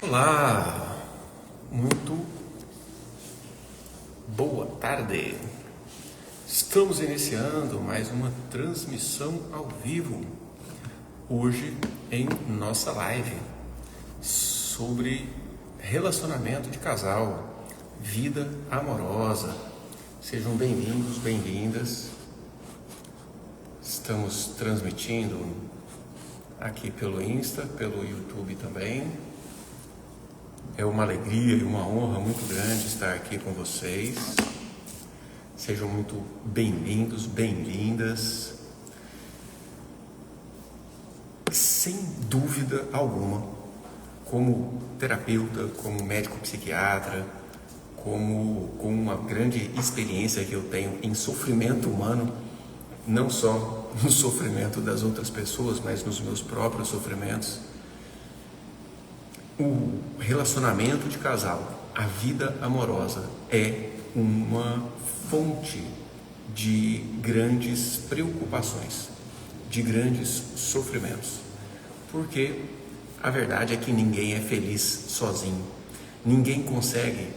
Olá, muito boa tarde. Estamos iniciando mais uma transmissão ao vivo, hoje em nossa live sobre relacionamento de casal, vida amorosa. Sejam bem-vindos, bem-vindas. Estamos transmitindo aqui pelo Insta, pelo YouTube também. É uma alegria e uma honra muito grande estar aqui com vocês. Sejam muito bem-vindos, bem-vindas. Sem dúvida alguma, como terapeuta, como médico psiquiatra, com uma grande experiência que eu tenho em sofrimento humano, não só no sofrimento das outras pessoas, mas nos meus próprios sofrimentos, o relacionamento de casal, a vida amorosa, é uma fonte de grandes preocupações, de grandes sofrimentos. Porque a verdade é que ninguém é feliz sozinho. Ninguém consegue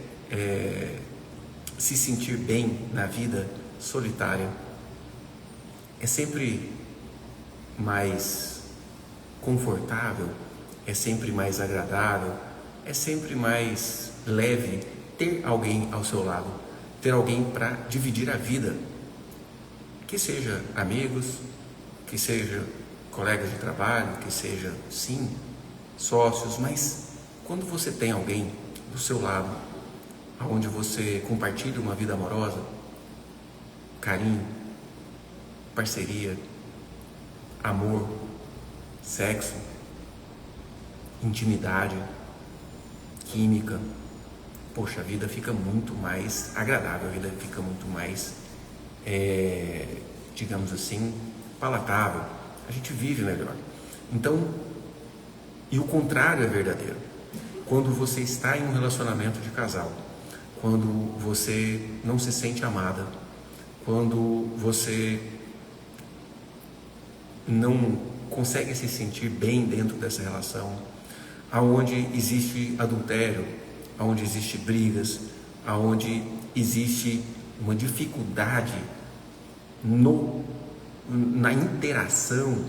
se sentir bem na vida solitária. É sempre mais confortável, é sempre mais agradável, é sempre mais leve ter alguém ao seu lado, ter alguém para dividir a vida, que seja amigos, que seja colegas de trabalho, que seja, sim, sócios, mas quando você tem alguém do seu lado, onde você compartilha uma vida amorosa, carinho, parceria, amor, sexo, intimidade, química, poxa, a vida fica muito mais agradável, a vida fica muito mais, digamos assim, palatável, a gente vive melhor. Então, e o contrário é verdadeiro. Quando você está em um relacionamento de casal, quando você não se sente amada, quando você não consegue se sentir bem dentro dessa relação, aonde existe adultério, aonde existe brigas, aonde existe uma dificuldade na interação,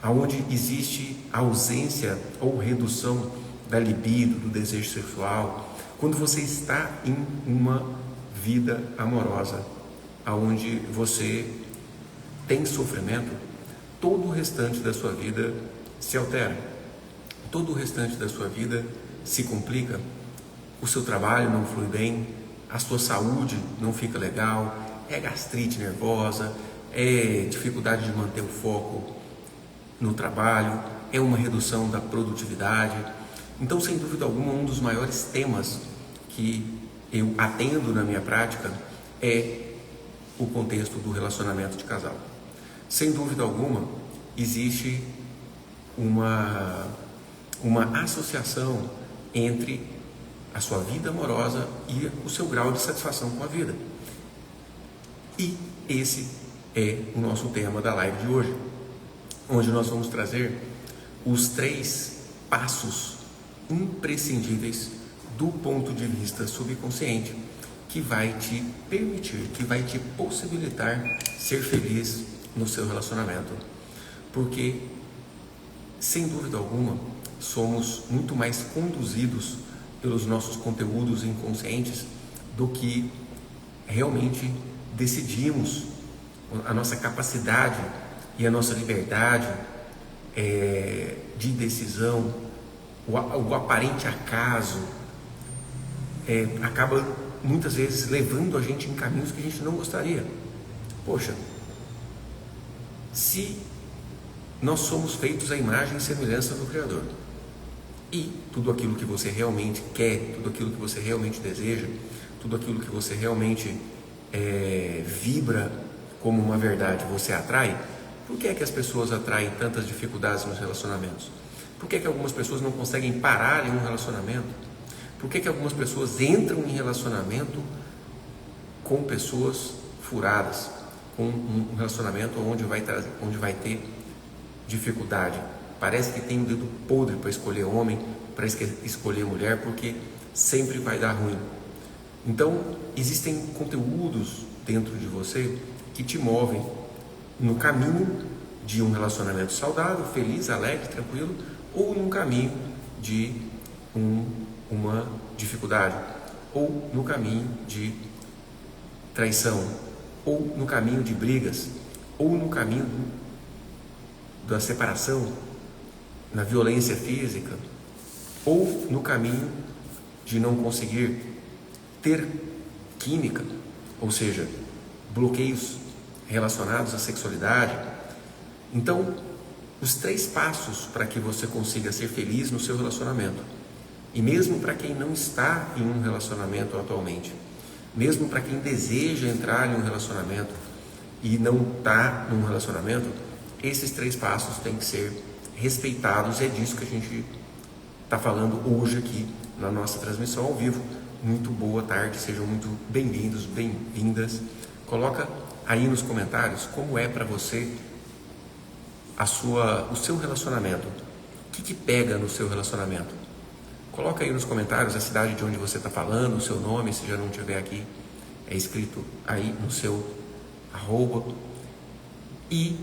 aonde existe ausência ou redução da libido, do desejo sexual, quando você está em uma vida amorosa, aonde você tem sofrimento, todo o restante da sua vida se altera. Todo o restante da sua vida se complica, o seu trabalho não flui bem, a sua saúde não fica legal, é gastrite nervosa, é dificuldade de manter o foco no trabalho, é uma redução da produtividade. Então, sem dúvida alguma, um dos maiores temas que eu atendo na minha prática é o contexto do relacionamento de casal. Sem dúvida alguma, existe uma associação entre a sua vida amorosa e o seu grau de satisfação com a vida. E esse é o nosso tema da live de hoje, onde nós vamos trazer os 3 passos imprescindíveis do ponto de vista subconsciente que vai te permitir, que vai te possibilitar ser feliz no seu relacionamento. Porque, sem dúvida alguma, somos muito mais conduzidos pelos nossos conteúdos inconscientes do que realmente decidimos. A nossa capacidade e a nossa liberdade de decisão, o aparente acaso, acaba muitas vezes levando a gente em caminhos que a gente não gostaria. Poxa, se nós somos feitos à imagem e semelhança do Criador, e tudo aquilo que você realmente quer, tudo aquilo que você realmente deseja, tudo aquilo que você realmente vibra como uma verdade, você atrai. Por que é que as pessoas atraem tantas dificuldades nos relacionamentos? Por que é que algumas pessoas não conseguem parar em um relacionamento? Por que é que algumas pessoas entram em relacionamento com pessoas furadas, com um relacionamento onde vai ter dificuldade? Parece que tem um dedo podre para escolher homem, para escolher mulher, porque sempre vai dar ruim. Então, existem conteúdos dentro de você que te movem no caminho de um relacionamento saudável, feliz, alegre, tranquilo, ou num caminho de uma dificuldade, ou no caminho de traição, ou no caminho de brigas, ou no caminho da separação, na violência física, ou no caminho de não conseguir ter química, ou seja, bloqueios relacionados à sexualidade. Então, os 3 passos para que você consiga ser feliz no seu relacionamento, e mesmo para quem não está em um relacionamento atualmente, mesmo para quem deseja entrar em um relacionamento e não está num relacionamento, esses 3 passos têm que ser respeitados. É disso que a gente está falando hoje aqui na nossa transmissão ao vivo. Muito boa tarde, sejam muito bem-vindos, bem-vindas. Coloca aí nos comentários como é para você o seu relacionamento. O que pega no seu relacionamento? Coloca aí nos comentários a cidade de onde você está falando, o seu nome, se já não tiver aqui, é escrito aí no seu arroba. E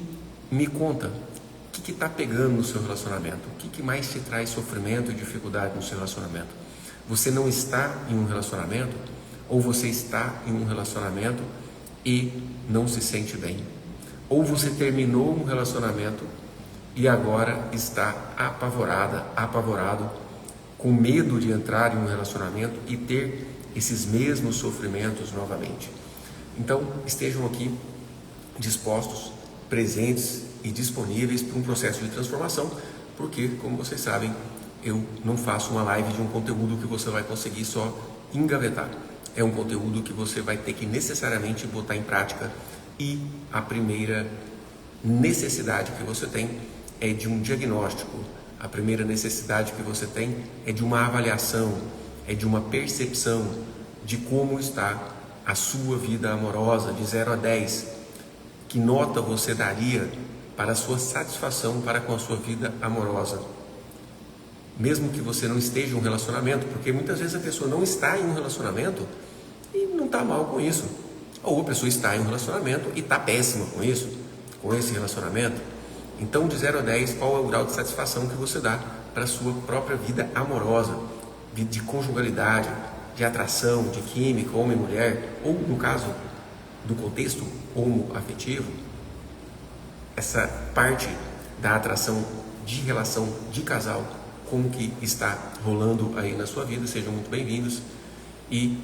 me conta, o que está pegando no seu relacionamento? O que mais te traz sofrimento e dificuldade no seu relacionamento? Você não está em um relacionamento, ou você está em um relacionamento e não se sente bem? Ou você terminou um relacionamento e agora está apavorado, com medo de entrar em um relacionamento e ter esses mesmos sofrimentos novamente. Então, estejam aqui dispostos, presentes e disponíveis para um processo de transformação, porque, como vocês sabem, eu não faço uma live de um conteúdo que você vai conseguir só engavetar. É um conteúdo que você vai ter que necessariamente botar em prática, e a primeira necessidade que você tem é de um diagnóstico. A primeira necessidade que você tem é de uma avaliação, é de uma percepção de como está a sua vida amorosa, de 0 a 10. Que nota você daria para a sua satisfação para com a sua vida amorosa? Mesmo que você não esteja em um relacionamento, porque muitas vezes a pessoa não está em um relacionamento e não está mal com isso. Ou a pessoa está em um relacionamento e está péssima com isso, com esse relacionamento. Então, de 0 a 10, qual é o grau de satisfação que você dá para a sua própria vida amorosa, de conjugalidade, de atração, de química, homem e mulher, ou no caso do contexto homoafetivo, essa parte da atração de relação de casal, como que está rolando aí na sua vida. Sejam muito bem-vindos, e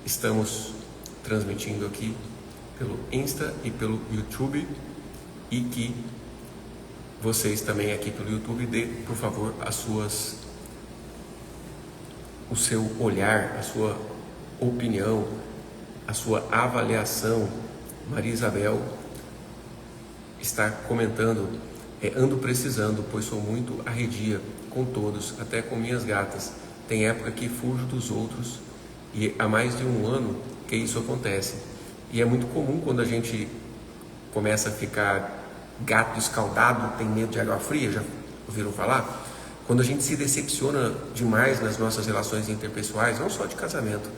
estamos transmitindo aqui pelo Insta e pelo YouTube, e que vocês também aqui pelo YouTube dê, por favor, o seu olhar, a sua opinião, a sua avaliação. Maria Isabel está comentando: ando precisando, pois sou muito arredia com todos, até com minhas gatas. Tem época que fujo dos outros, e há mais de 1 ano que isso acontece. E é muito comum quando a gente começa a ficar gato escaldado, tem medo de água fria, já ouviram falar? Quando a gente se decepciona demais nas nossas relações interpessoais, não só de casamento,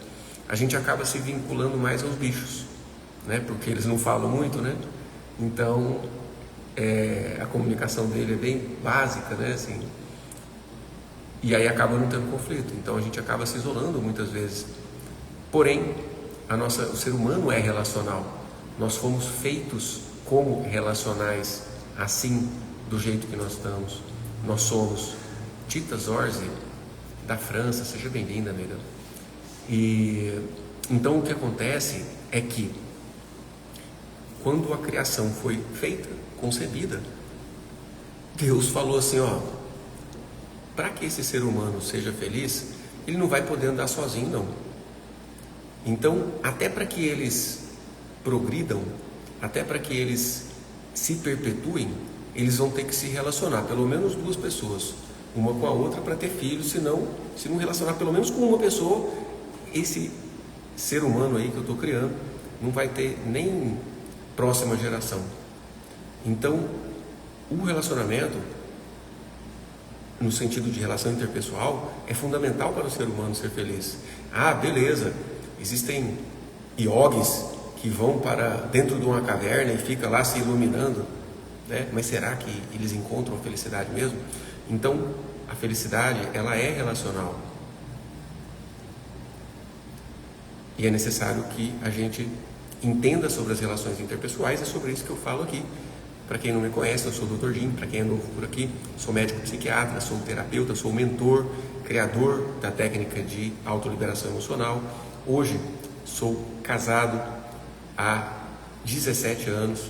a gente acaba se vinculando mais aos bichos, né? Porque eles não falam muito, né? Então, a comunicação dele é bem básica, né? Assim, e aí acaba não tendo conflito. Então a gente acaba se isolando muitas vezes. Porém, o ser humano é relacional. Nós fomos feitos como relacionais, assim, do jeito que nós estamos. Nós somos. Tita Zorzi, da França, seja bem-vinda, amiga. E então o que acontece é que quando a criação foi feita, concebida, Deus falou assim, para que esse ser humano seja feliz, ele não vai poder andar sozinho, não. Então, até para que eles progridam, até para que eles se perpetuem, eles vão ter que se relacionar, pelo menos 2 pessoas, uma com a outra, para ter filhos. Senão, se não relacionar pelo menos com uma pessoa, esse ser humano aí que eu estou criando não vai ter nem próxima geração. Então, o relacionamento no sentido de relação interpessoal, é fundamental para o ser humano ser feliz. Ah, beleza, existem yogis que vão para dentro de uma caverna e ficam lá se iluminando, né? Mas será que eles encontram a felicidade mesmo? Então, a felicidade, ela é relacional. E é necessário que a gente entenda sobre as relações interpessoais, é sobre isso que eu falo aqui. Para quem não me conhece, eu sou o Dr. Jim, para quem é novo por aqui, sou médico psiquiatra, sou terapeuta, sou mentor, criador da técnica de autoliberação emocional. Hoje sou casado há 17 anos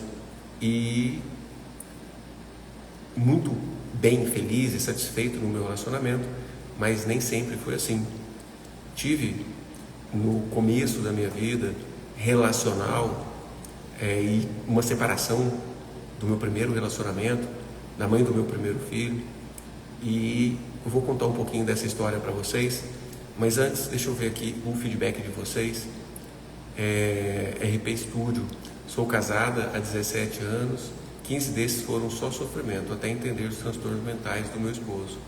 e muito bem, feliz e satisfeito no meu relacionamento, mas nem sempre foi assim. Tive no começo da minha vida relacional e uma separação do meu primeiro relacionamento, da mãe do meu primeiro filho, e eu vou contar um pouquinho dessa história para vocês, mas antes deixa eu ver aqui o feedback de vocês. RP Studio, sou casada há 17 anos, 15 desses foram só sofrimento, até entender os transtornos mentais do meu esposo.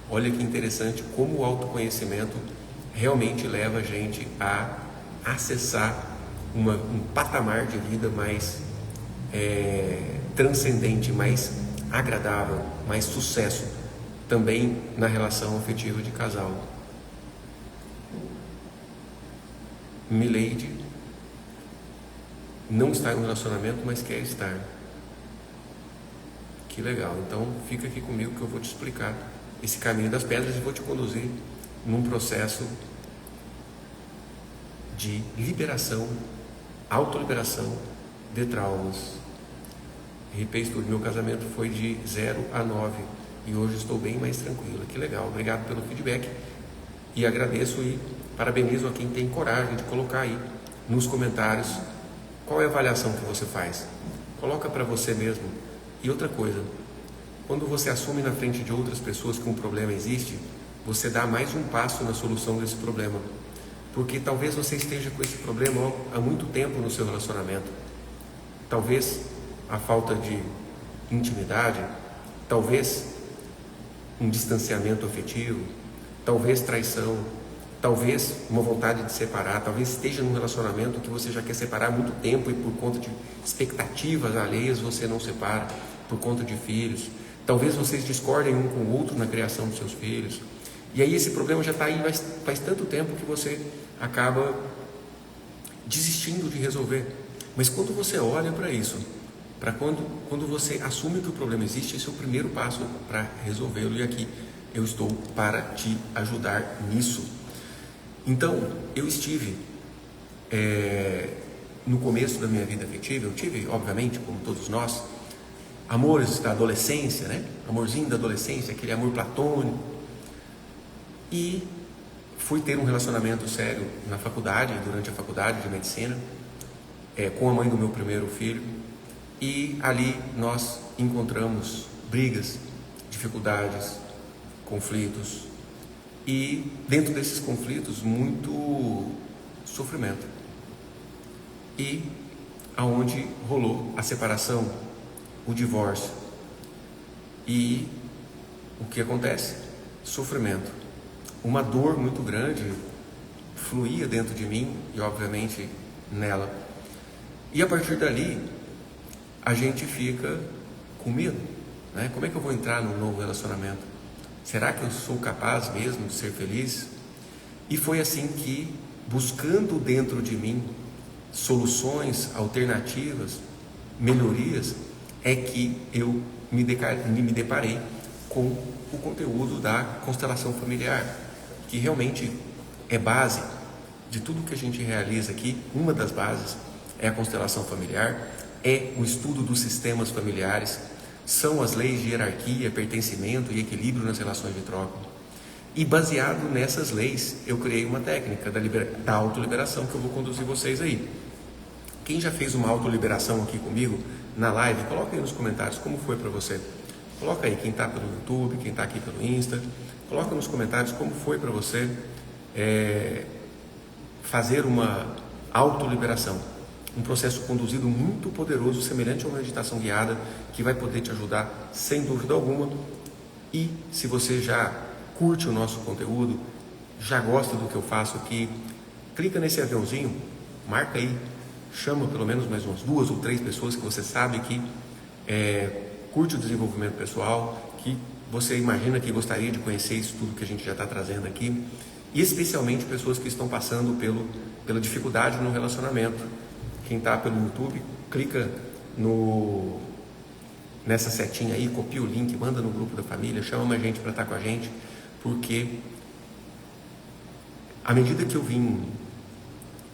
Olha que interessante como o autoconhecimento realmente leva a gente a acessar um patamar de vida mais transcendente, mais agradável, mais sucesso também na relação afetiva de casal. Milady não está em um relacionamento, mas quer estar. Que legal, então fica aqui comigo que eu vou te explicar esse caminho das pedras e vou te conduzir num processo de liberação, autoliberação de traumas. RP Studio, meu casamento foi de 0 a 9 e hoje estou bem mais tranquila. Que legal, obrigado pelo feedback e agradeço e parabenizo a quem tem coragem de colocar aí nos comentários qual é a avaliação que você faz. Coloca para você mesmo. E outra coisa, quando você assume na frente de outras pessoas que um problema existe, você dá mais um passo na solução desse problema. Porque talvez você esteja com esse problema há muito tempo no seu relacionamento. Talvez a falta de intimidade, talvez um distanciamento afetivo, talvez traição, talvez uma vontade de separar, talvez esteja num relacionamento que você já quer separar há muito tempo e por conta de expectativas alheias você não separa, por conta de filhos. Talvez vocês discordem um com o outro na criação dos seus filhos. E aí esse problema já está aí faz tanto tempo que você acaba desistindo de resolver. Mas quando você olha para isso, quando você assume que o problema existe, esse é o primeiro passo para resolvê-lo. E aqui eu estou para te ajudar nisso. Então, eu estive no começo da minha vida afetiva, eu tive, obviamente, como todos nós, amores da adolescência, né? Amorzinho da adolescência, aquele amor platônico. E fui ter um relacionamento sério na faculdade, durante a faculdade de medicina, com a mãe do meu primeiro filho. E ali nós encontramos brigas, dificuldades, conflitos. E dentro desses conflitos, muito sofrimento. E aonde rolou a separação, o divórcio. E o que acontece? Sofrimento. Uma dor muito grande fluía dentro de mim e obviamente nela. E a partir dali, a gente fica com medo, né? Como é que eu vou entrar num novo relacionamento? Será que eu sou capaz mesmo de ser feliz? E foi assim que, buscando dentro de mim soluções, alternativas, melhorias, é que eu me deparei com o conteúdo da constelação familiar, que realmente é base de tudo que a gente realiza aqui. Uma das bases é a constelação familiar, é o estudo dos sistemas familiares, são as leis de hierarquia, pertencimento e equilíbrio nas relações de troca. E baseado nessas leis, eu criei uma técnica da autoliberação que eu vou conduzir vocês aí. Quem já fez uma autoliberação aqui comigo na live, coloca aí nos comentários como foi para você. Coloca aí quem está pelo YouTube, quem está aqui pelo Insta, coloca nos comentários como foi para você fazer uma autoliberação. Um processo conduzido muito poderoso, semelhante a uma meditação guiada, que vai poder te ajudar, sem dúvida alguma, E se você já curte o nosso conteúdo, já gosta do que eu faço aqui, clica nesse aviãozinho, marca aí, chama pelo menos mais umas 2 ou 3 pessoas que você sabe que curte o desenvolvimento pessoal, que você imagina que gostaria de conhecer isso tudo que a gente já está trazendo aqui, e especialmente pessoas que estão passando pela dificuldade no relacionamento. Quem está pelo YouTube, clica nessa setinha aí, copia o link, manda no grupo da família, chama mais gente para estar com a gente, porque à medida que eu vim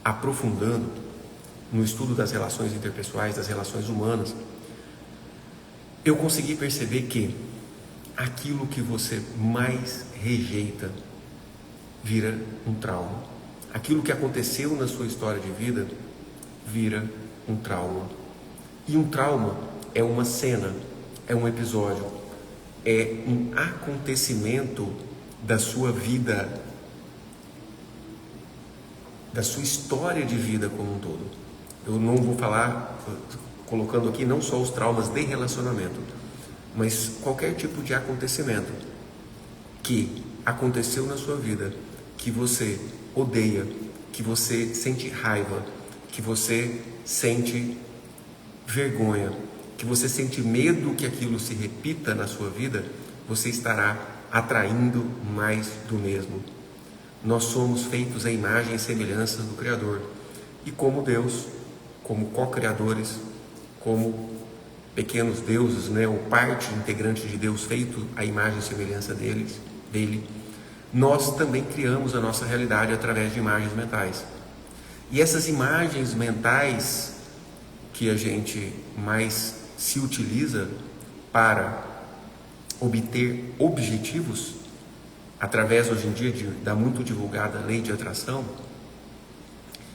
aprofundando no estudo das relações interpessoais, das relações humanas, eu consegui perceber que aquilo que você mais rejeita vira um trauma. Aquilo que aconteceu na sua história de vida vira um trauma. E um trauma é uma cena, é um episódio, é um acontecimento da sua vida, da sua história de vida como um todo. Eu não vou falar, colocando aqui não só os traumas de relacionamento, mas qualquer tipo de acontecimento que aconteceu na sua vida, que você odeia, que você sente raiva, que você sente vergonha, que você sente medo que aquilo se repita na sua vida, você estará atraindo mais do mesmo. Nós somos feitos à imagem e semelhança do Criador. E como Deus, como co-criadores, como pequenos deuses, ou parte integrante de Deus, feito à imagem e semelhança dele, nós também criamos a nossa realidade através de imagens mentais. E essas imagens mentais que a gente mais se utiliza para obter objetivos, através hoje em dia da muito divulgada lei de atração,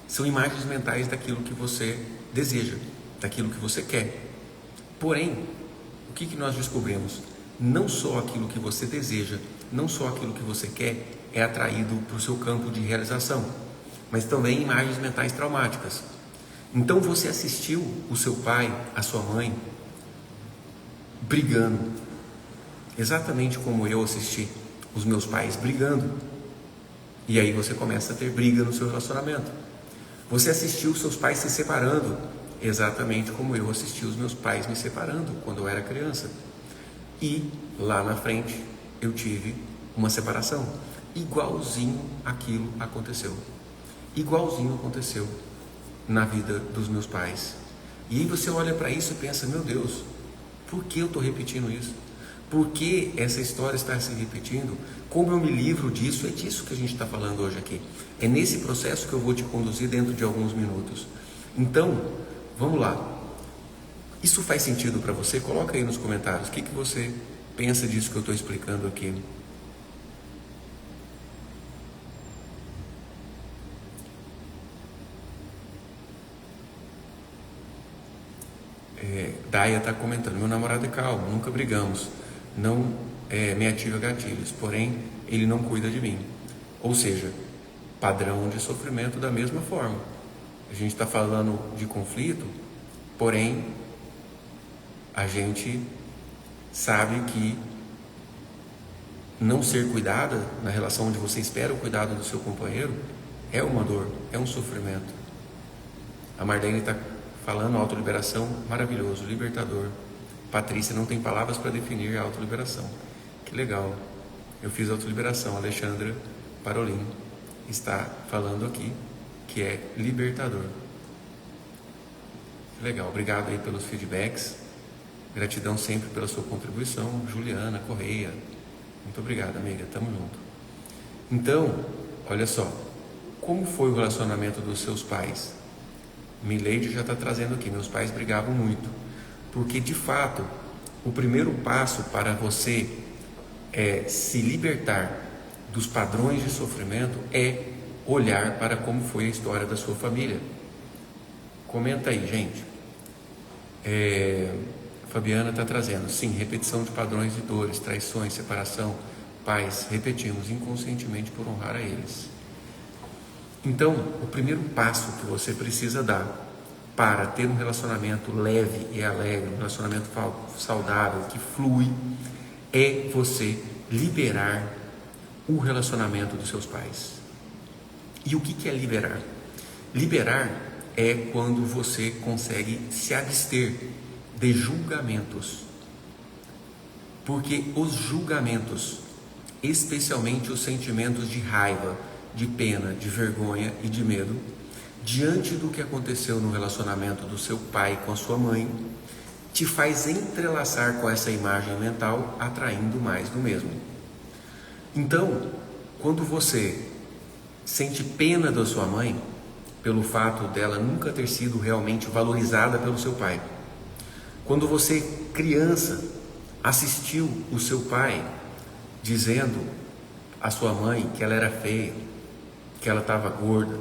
são imagens mentais daquilo que você deseja, daquilo que você quer. Porém, o que nós descobrimos? Não só aquilo que você deseja, não só aquilo que você quer é atraído para o seu campo de realização, mas também imagens mentais traumáticas. Então você assistiu o seu pai, a sua mãe, brigando, exatamente como eu assisti os meus pais brigando, e aí você começa a ter briga no seu relacionamento. Você assistiu seus pais se separando, exatamente como eu assisti os meus pais me separando quando eu era criança, e lá na frente eu tive uma separação, igualzinho aquilo aconteceu, igualzinho aconteceu na vida dos meus pais. E aí você olha para isso e pensa, meu Deus, por que eu estou repetindo isso? Por que essa história está se repetindo? Como eu me livro disso? É disso que a gente está falando hoje aqui. É nesse processo que eu vou te conduzir dentro de alguns minutos. Então, vamos lá. Isso faz sentido para você? Coloca aí nos comentários. O que você pensa disso que eu estou explicando aqui? Daia está comentando, meu namorado é calmo, nunca brigamos, não me ativa gatilhos, porém ele não cuida de mim. Ou seja, padrão de sofrimento da mesma forma. A gente está falando de conflito, porém a gente sabe que não ser cuidada na relação onde você espera o cuidado do seu companheiro é uma dor, é um sofrimento. A Marlene está falando autoliberação, maravilhoso, libertador. Patrícia, não tem palavras para definir a autoliberação. Que legal. Eu fiz autoliberação. Alexandra Parolin está falando aqui que é libertador. Que legal. Obrigado aí pelos feedbacks. Gratidão sempre pela sua contribuição. Juliana Correia. Muito obrigado, amiga. Tamo junto. Então, olha só. Como foi o relacionamento dos seus pais? Mileide já está trazendo aqui, meus pais brigavam muito, porque de fato, o primeiro passo para você se libertar dos padrões de sofrimento é olhar para como foi a história da sua família. Comenta aí, gente. Fabiana está trazendo, sim, repetição de padrões de dores, traições, separação, pais, repetimos inconscientemente por honrar a eles. Então, o primeiro passo que você precisa dar para ter um relacionamento leve e alegre, um relacionamento saudável, que flui, é você liberar o relacionamento dos seus pais. E o que é liberar? Liberar é quando você consegue se abster de julgamentos. Porque os julgamentos, especialmente os sentimentos de raiva, de pena, de vergonha e de medo, diante do que aconteceu no relacionamento do seu pai com a sua mãe, te faz entrelaçar com essa imagem mental, atraindo mais do mesmo. Então, quando você sente pena da sua mãe, pelo fato dela nunca ter sido realmente valorizada pelo seu pai, quando você, criança, assistiu o seu pai dizendo à sua mãe que ela era feia, que ela estava gorda,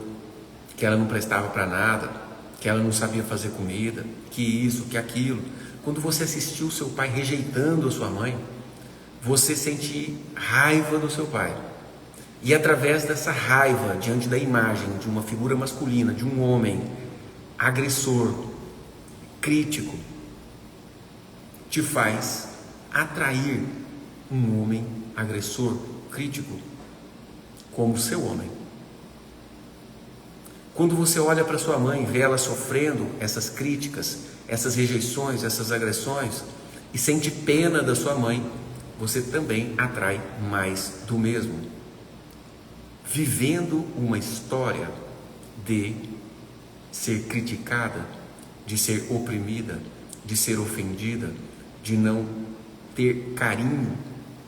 que ela não prestava para nada, que ela não sabia fazer comida, que isso, que aquilo. Quando você assistiu o seu pai rejeitando a sua mãe, você sente raiva do seu pai. E através dessa raiva, diante da imagem de uma figura masculina, de um homem agressor, crítico, te faz atrair um homem agressor, crítico, como seu homem. Quando você olha para sua mãe e vê ela sofrendo essas críticas, essas rejeições, essas agressões, e sente pena da sua mãe, você também atrai mais do mesmo. Vivendo uma história de ser criticada, de ser oprimida, de ser ofendida, de não ter carinho,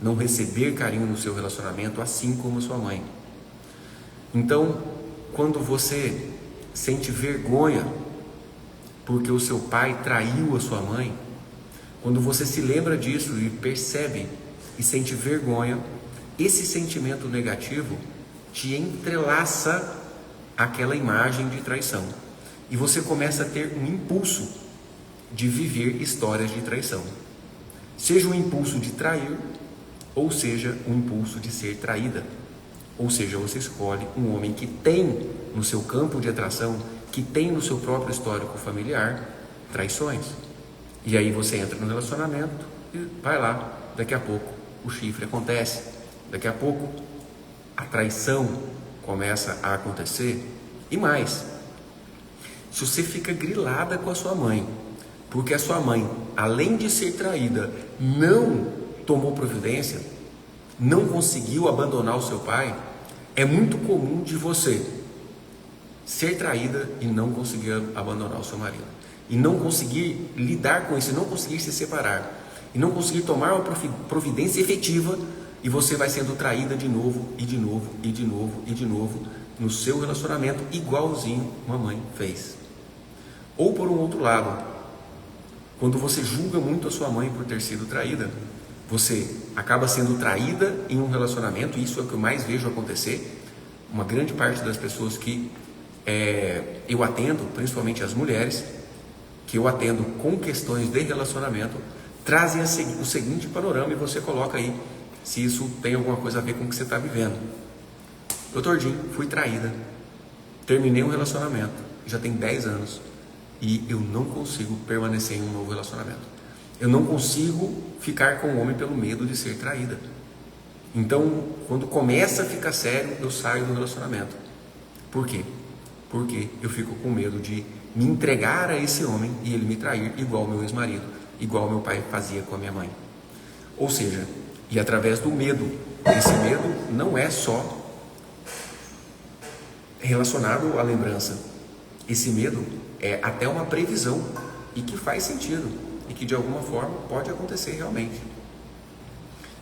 não receber carinho no seu relacionamento, assim como sua mãe. Então, quando você sente vergonha porque o seu pai traiu a sua mãe, quando você se lembra disso e percebe e sente vergonha, esse sentimento negativo te entrelaça àquela imagem de traição. E você começa a ter um impulso de viver histórias de traição. Seja um impulso de trair, ou seja um impulso de ser traída. Ou seja, você escolhe um homem que tem no seu campo de atração, que tem no seu próprio histórico familiar, traições. E aí você entra no relacionamento e vai lá, daqui a pouco o chifre acontece, daqui a pouco a traição começa a acontecer. E mais, se você fica grilada com a sua mãe, porque a sua mãe, além de ser traída, não tomou providência, não conseguiu abandonar o seu pai, é muito comum de você ser traída e não conseguir abandonar o seu marido, e não conseguir lidar com isso, e não conseguir se separar, e não conseguir tomar uma providência efetiva, e você vai sendo traída de novo, e de novo, e de novo, e de novo, no seu relacionamento, igualzinho uma mãe fez. Ou por um outro lado, quando você julga muito a sua mãe por ter sido traída, você acaba sendo traída em um relacionamento, e isso é o que eu mais vejo acontecer. Uma grande parte das pessoas que eu atendo, principalmente as mulheres, que eu atendo com questões de relacionamento, trazem o seguinte panorama, e você coloca aí se isso tem alguma coisa a ver com o que você está vivendo. Doutor Jim, fui traída, terminei um relacionamento, já tem 10 anos, e eu não consigo permanecer em um novo relacionamento. Eu não consigo ficar com o homem pelo medo de ser traída. Então, quando começa a ficar sério, eu saio do relacionamento. Por quê? Porque eu fico com medo de me entregar a esse homem e ele me trair, igual meu ex-marido, igual meu pai fazia com a minha mãe. Ou seja, e através do medo. Esse medo não é só relacionado à lembrança. Esse medo é até uma previsão, e que faz sentido, e que de alguma forma pode acontecer realmente.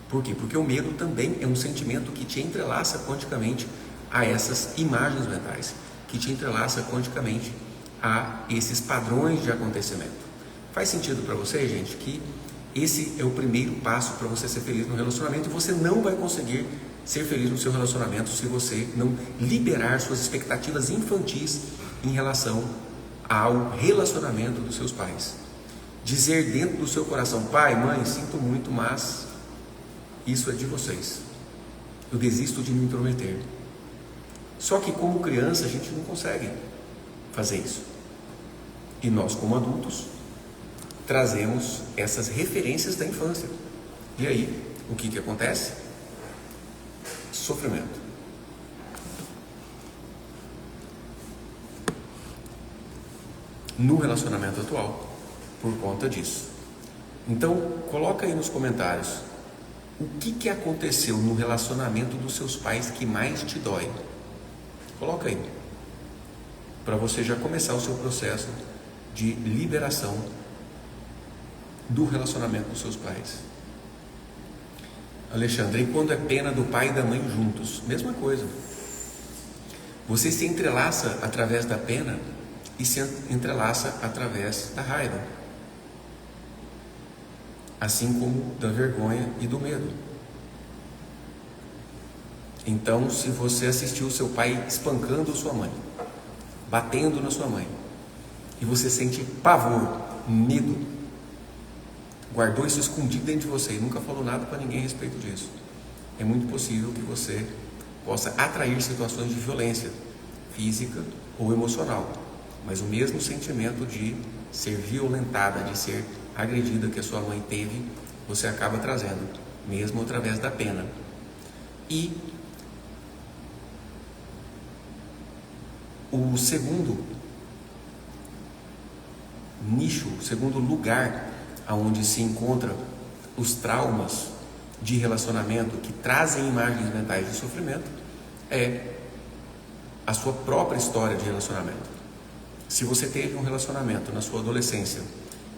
Por quê? Porque o medo também é um sentimento que te entrelaça quanticamente a essas imagens mentais, que te entrelaça quanticamente a esses padrões de acontecimento. Faz sentido para você, gente, que esse é o primeiro passo para você ser feliz no relacionamento, e você não vai conseguir ser feliz no seu relacionamento se você não liberar suas expectativas infantis em relação ao relacionamento dos seus pais. Dizer dentro do seu coração: pai, mãe, sinto muito, mas isso é de vocês. Eu desisto de me intrometer. Só que como criança a gente não consegue fazer isso. E nós, como adultos, trazemos essas referências da infância. E aí o que acontece? Sofrimento. No relacionamento atual, por conta disso. Então, coloca aí nos comentários o que aconteceu no relacionamento dos seus pais que mais te dói. Coloca aí, para você já começar o seu processo de liberação do relacionamento dos seus pais. Alexandre, e quando é pena do pai e da mãe juntos? Mesma coisa. Você se entrelaça através da pena e se entrelaça através da raiva, assim como da vergonha e do medo. Então, se você assistiu seu pai espancando sua mãe, batendo na sua mãe, e você sente pavor, medo, guardou isso escondido dentro de você e nunca falou nada para ninguém a respeito disso, é muito possível que você possa atrair situações de violência física ou emocional, mas o mesmo sentimento de ser violentada, de ser agredida que a sua mãe teve, você acaba trazendo, mesmo através da pena. E o segundo nicho, o segundo lugar onde se encontra os traumas de relacionamento que trazem imagens mentais de sofrimento é a sua própria história de relacionamento. Se você teve um relacionamento na sua adolescência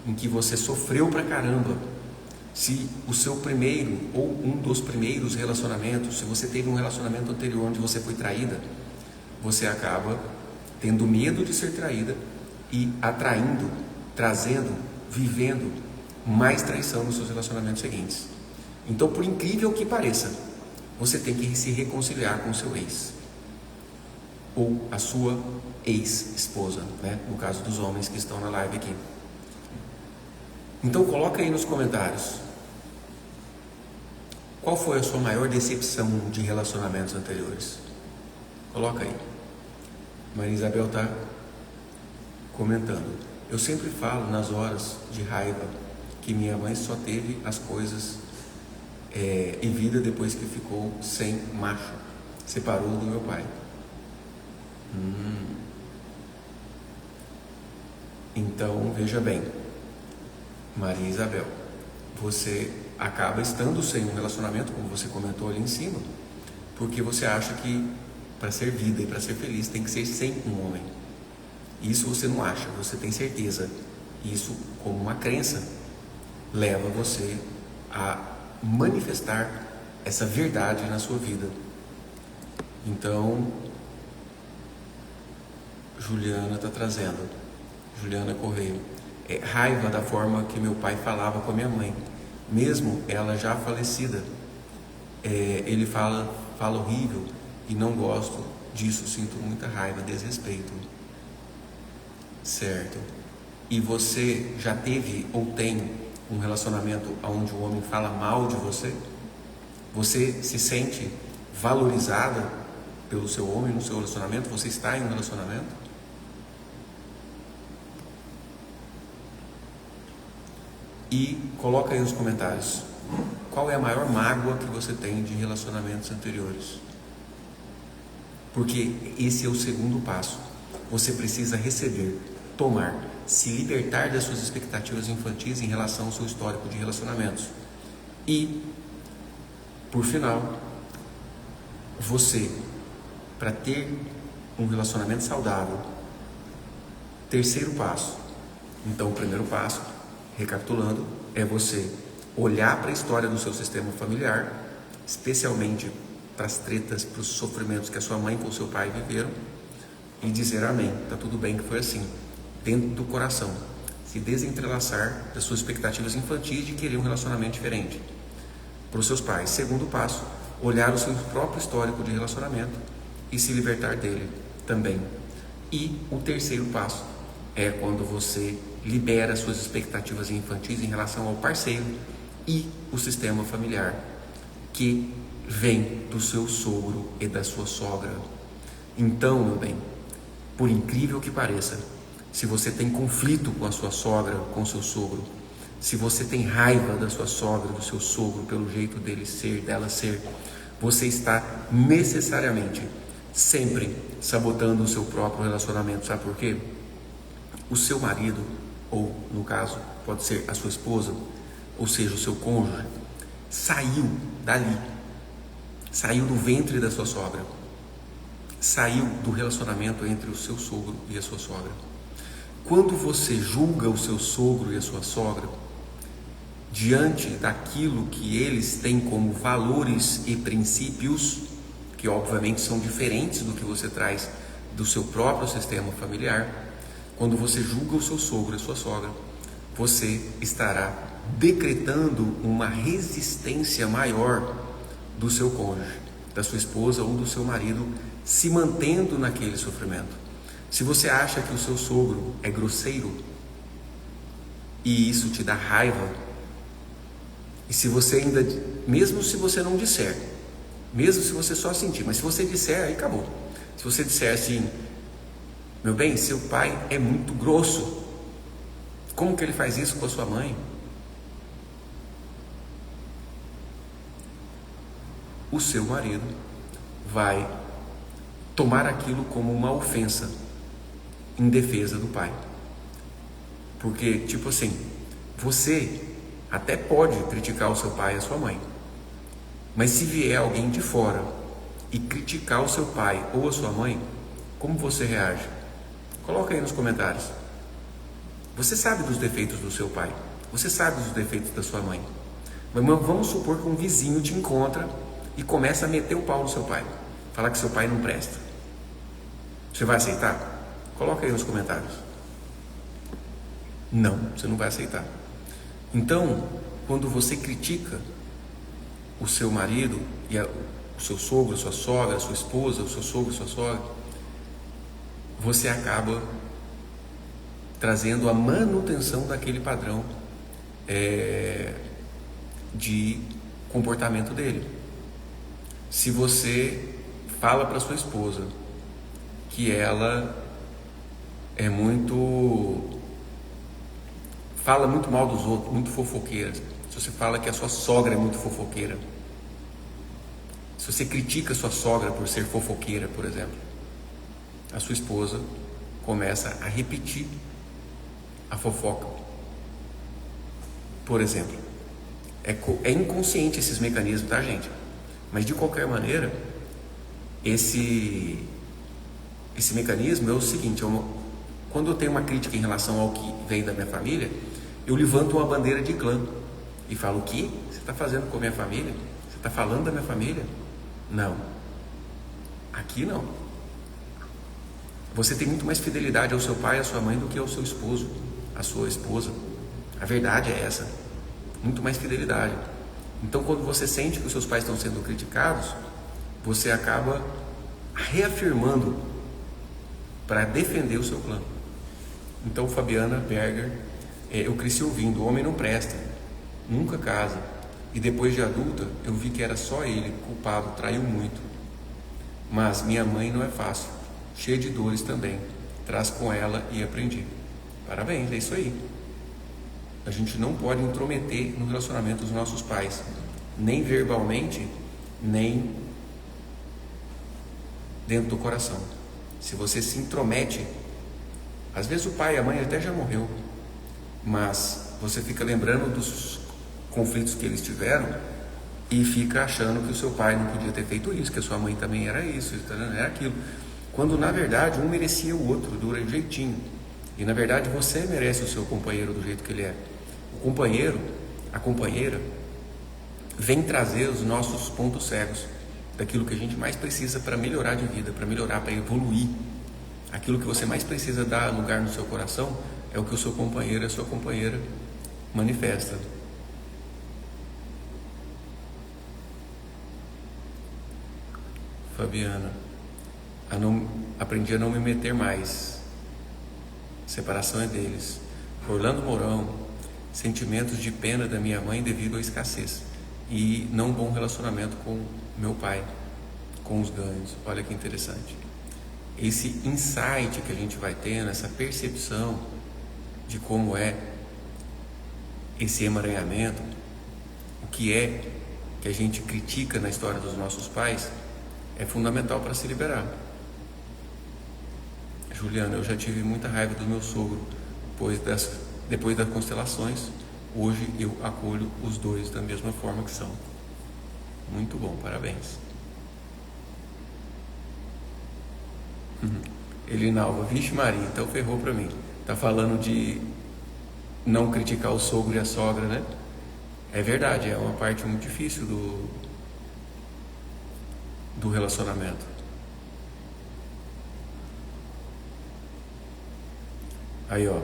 em que você sofreu pra caramba, se o seu primeiro ou um dos primeiros relacionamentos, se você teve um relacionamento anterior onde você foi traída, você acaba tendo medo de ser traída e atraindo, trazendo, vivendo mais traição nos seus relacionamentos seguintes. Então, por incrível que pareça, você tem que se reconciliar com o seu ex ou a sua ex-esposa, né? No caso dos homens que estão na live aqui. Então coloca aí nos comentários qual foi a sua maior decepção de relacionamentos anteriores. Coloca aí. Maria Isabel está comentando: eu sempre falo nas horas de raiva que minha mãe só teve as coisas em vida depois que ficou sem macho, separou do meu pai. Então veja bem, Maria Isabel, você acaba estando sem um relacionamento, como você comentou ali em cima, porque você acha que para ser vida e para ser feliz tem que ser sem um homem. Isso você não acha, você tem certeza. Isso, como uma crença, leva você a manifestar essa verdade na sua vida. Então, Juliana está trazendo, Juliana Correia, raiva da forma que meu pai falava com a minha mãe, mesmo ela já falecida. Ele fala horrível e não gosto disso, sinto muita raiva, desrespeito. Certo. E você já teve ou tem um relacionamento onde o homem fala mal de você? Você se sente valorizada pelo seu homem no seu relacionamento? Você está em um relacionamento? E coloca aí nos comentários qual é a maior mágoa que você tem de relacionamentos anteriores. Porque esse é o segundo passo. Você precisa receber, tomar, se libertar das suas expectativas infantis em relação ao seu histórico de relacionamentos. E, por final, você, para ter um relacionamento saudável, terceiro passo. Então, o primeiro passo, recapitulando, é você olhar para a história do seu sistema familiar, especialmente para as tretas, para os sofrimentos que a sua mãe com o seu pai viveram, e dizer amém, está tudo bem que foi assim, dentro do coração, se desentrelaçar das suas expectativas infantis de querer um relacionamento diferente para os seus pais. Segundo passo, olhar o seu próprio histórico de relacionamento e se libertar dele também. E o terceiro passo é quando você libera suas expectativas infantis em relação ao parceiro e o sistema familiar que vem do seu sogro e da sua sogra. Então, meu bem, por incrível que pareça, se você tem conflito com a sua sogra, com o seu sogro, se você tem raiva da sua sogra, do seu sogro, pelo jeito dele ser, dela ser, você está necessariamente sempre sabotando o seu próprio relacionamento. Sabe por quê? O seu marido, ou no caso, pode ser a sua esposa, ou seja, o seu cônjuge, saiu dali, saiu do ventre da sua sogra, saiu do relacionamento entre o seu sogro e a sua sogra. Quando você julga o seu sogro e a sua sogra, diante daquilo que eles têm como valores e princípios, que obviamente são diferentes do que você traz do seu próprio sistema familiar, quando você julga o seu sogro e a sua sogra, você estará decretando uma resistência maior do seu cônjuge, da sua esposa ou do seu marido, se mantendo naquele sofrimento. Se você acha que o seu sogro é grosseiro e isso te dá raiva, e se você ainda, mesmo se você não disser, mesmo se você só sentir, mas se você disser, aí acabou. Se você disser assim: meu bem, seu pai é muito grosso, como que ele faz isso com a sua mãe? O seu marido vai tomar aquilo como uma ofensa em defesa do pai. Porque, tipo assim, você até pode criticar o seu pai e a sua mãe, mas se vier alguém de fora e criticar o seu pai ou a sua mãe, como você reage? Coloca aí nos comentários. Você sabe dos defeitos do seu pai, você sabe dos defeitos da sua mãe, mas vamos supor que um vizinho te encontra e começa a meter o pau no seu pai, falar que seu pai não presta. Você vai aceitar? Coloca aí nos comentários. Não, você não vai aceitar. Então, quando você critica o seu marido e o seu sogro, a sua sogra, a sua esposa, o seu sogro, a sua sogra, você acaba trazendo a manutenção daquele padrão de comportamento dele. Se você fala para sua esposa que ela fala muito mal dos outros, muito fofoqueira, se você fala que a sua sogra é muito fofoqueira, se você critica a sua sogra por ser fofoqueira, por exemplo, a sua esposa começa a repetir a fofoca. Por exemplo, é inconsciente esses mecanismos, tá, gente? Mas de qualquer maneira, esse mecanismo é o seguinte: quando eu tenho uma crítica em relação ao que vem da minha família, eu levanto uma bandeira de clã e falo: o que você está fazendo com a minha família? Você está falando da minha família? Não, aqui não. Você tem muito mais fidelidade ao seu pai e à sua mãe do que ao seu esposo, à sua esposa. A verdade é essa, muito mais fidelidade. Então, quando você sente que os seus pais estão sendo criticados, você acaba reafirmando para defender o seu clã. Então, Fabiana Berger, eu cresci ouvindo: o homem não presta, nunca casa, e depois de adulta eu vi que era só ele culpado, traiu muito. Mas minha mãe não é fácil, cheia de dores também, traz com ela e aprendi. Parabéns, é isso aí. A gente não pode intrometer no relacionamento dos nossos pais, nem verbalmente, nem dentro do coração. Se você se intromete, às vezes o pai e a mãe até já morreu, mas você fica lembrando dos conflitos que eles tiveram e fica achando que o seu pai não podia ter feito isso, que a sua mãe também era isso, era aquilo, quando na verdade um merecia o outro do jeitinho, e na verdade você merece o seu companheiro do jeito que ele é. O companheiro, a companheira, vem trazer os nossos pontos cegos, daquilo que a gente mais precisa para melhorar de vida, para melhorar, para evoluir. Aquilo que você mais precisa dar lugar no seu coração é o que o seu companheiro e a sua companheira manifesta. Fabiana, aprendi a não me meter mais. Separação é deles. Orlando Mourão, sentimentos de pena da minha mãe devido à escassez e não bom relacionamento com meu pai, com os ganhos. Olha que interessante. Esse insight que a gente vai tendo, essa percepção de como é esse emaranhamento, o que é que a gente critica na história dos nossos pais, é fundamental para se liberar. Juliana, eu já tive muita raiva do meu sogro depois das constelações. Hoje eu acolho os dois da mesma forma que são. Muito bom, parabéns. Elinalva, vixe Maria, então ferrou pra mim. Tá falando de não criticar o sogro e a sogra, né? É verdade, é uma parte muito difícil do relacionamento. Aí, ó,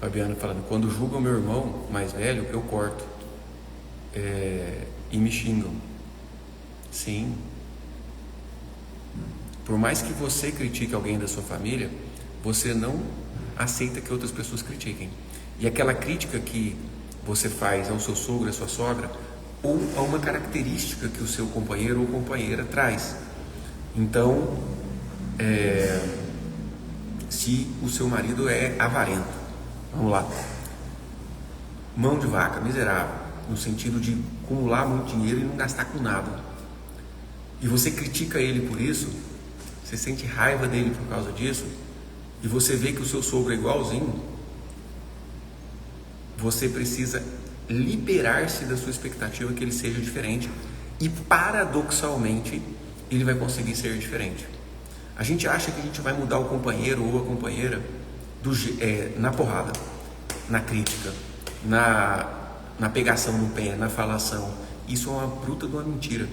Fabiana falando, quando julgam meu irmão mais velho, eu corto. E me xingam. Sim. Por mais que você critique alguém da sua família, você não aceita que outras pessoas critiquem. E aquela crítica que você faz ao seu sogro, à sua sogra, ou a uma característica que o seu companheiro ou companheira traz. Então, se o seu marido é avarento, vamos lá, mão de vaca, miserável, no sentido de acumular muito dinheiro e não gastar com nada, e você critica ele por isso, você sente raiva dele por causa disso, e você vê que o seu sogro é igualzinho, você precisa liberar-se da sua expectativa que ele seja diferente, e paradoxalmente ele vai conseguir ser diferente. A gente acha que a gente vai mudar o companheiro ou a companheira na porrada, na crítica, na pegação no pé, na falação. Isso é uma bruta de uma mentira,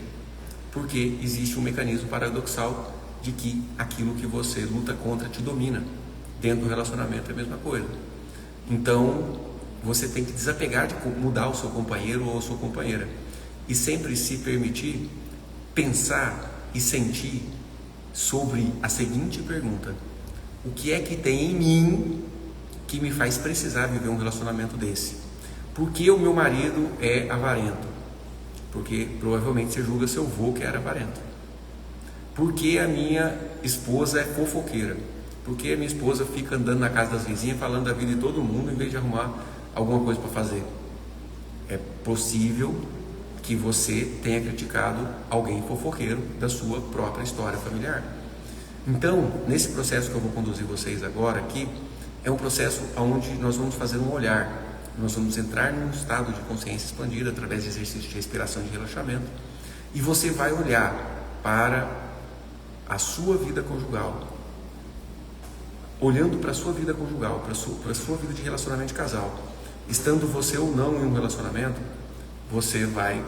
porque existe um mecanismo paradoxal de que aquilo que você luta contra te domina. Dentro do relacionamento é a mesma coisa. Então, você tem que desapegar de mudar o seu companheiro ou a sua companheira e sempre se permitir pensar e sentir sobre a seguinte pergunta: o que é que tem em mim que me faz precisar viver um relacionamento desse? Por que o meu marido é avarento? Porque provavelmente você julga seu avô que era avarento. Por que a minha esposa é fofoqueira? Por que a minha esposa fica andando na casa das vizinhas falando da vida de todo mundo em vez de arrumar alguma coisa para fazer? É possível que você tenha criticado alguém fofoqueiro da sua própria história familiar. Então, nesse processo que eu vou conduzir vocês agora aqui, é um processo onde nós vamos fazer um olhar, nós vamos entrar num estado de consciência expandida através de exercícios de respiração e de relaxamento, e você vai olhar para a sua vida conjugal, olhando para a sua vida conjugal, para a sua vida de relacionamento de casal, estando você ou não em um relacionamento, você vai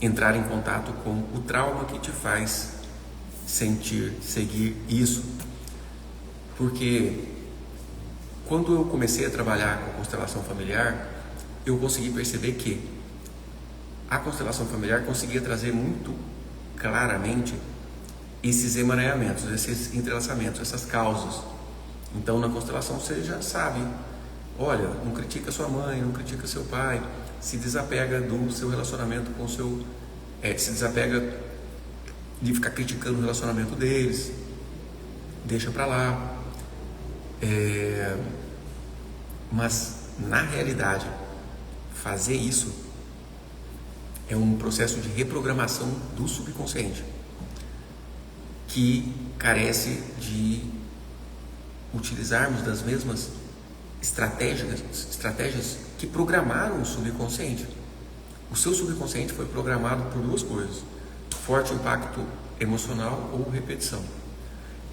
entrar em contato com o trauma que te faz seguir isso. Porque quando eu comecei a trabalhar com a constelação familiar, eu consegui perceber que a constelação familiar conseguia trazer muito claramente esses emaranhamentos, esses entrelaçamentos, essas causas. Então, na constelação você já sabe, olha, não critica sua mãe, não critica seu pai, se desapega do seu relacionamento com o seu... se desapega de ficar criticando o relacionamento deles, deixa pra lá. Mas, na realidade, fazer isso é um processo de reprogramação do subconsciente, que carece de utilizarmos das mesmas estratégias que programaram o subconsciente. O seu subconsciente foi programado por duas coisas: forte impacto emocional ou repetição.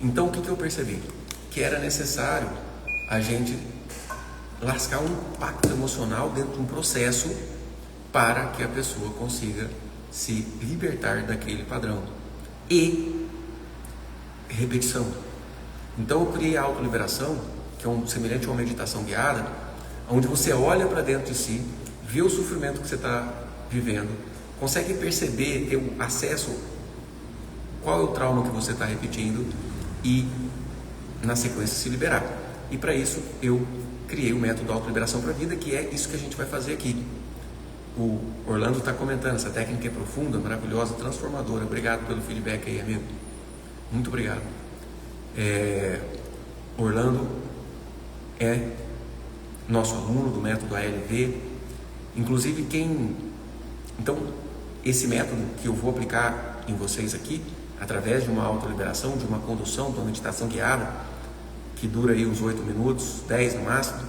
Então, o que eu percebi? Que era necessário a gente lascar um impacto emocional dentro de um processo para que a pessoa consiga se libertar daquele padrão. E repetição. Então eu criei a autoliberação, que é semelhante a uma meditação guiada, onde você olha para dentro de si, vê o sofrimento que você está vivendo, consegue perceber, ter um acesso, qual é o trauma que você está repetindo e, na sequência, se liberar. E para isso eu criei o método autoliberação para a vida, que é isso que a gente vai fazer aqui. O Orlando está comentando, essa técnica é profunda, maravilhosa, transformadora. Obrigado pelo feedback aí, amigo. Muito obrigado. Orlando é nosso aluno do método ALV. Inclusive então, esse método que eu vou aplicar em vocês aqui, através de uma autoliberação, de uma condução, de uma meditação guiada, que dura aí uns 8 minutos, 10 no máximo,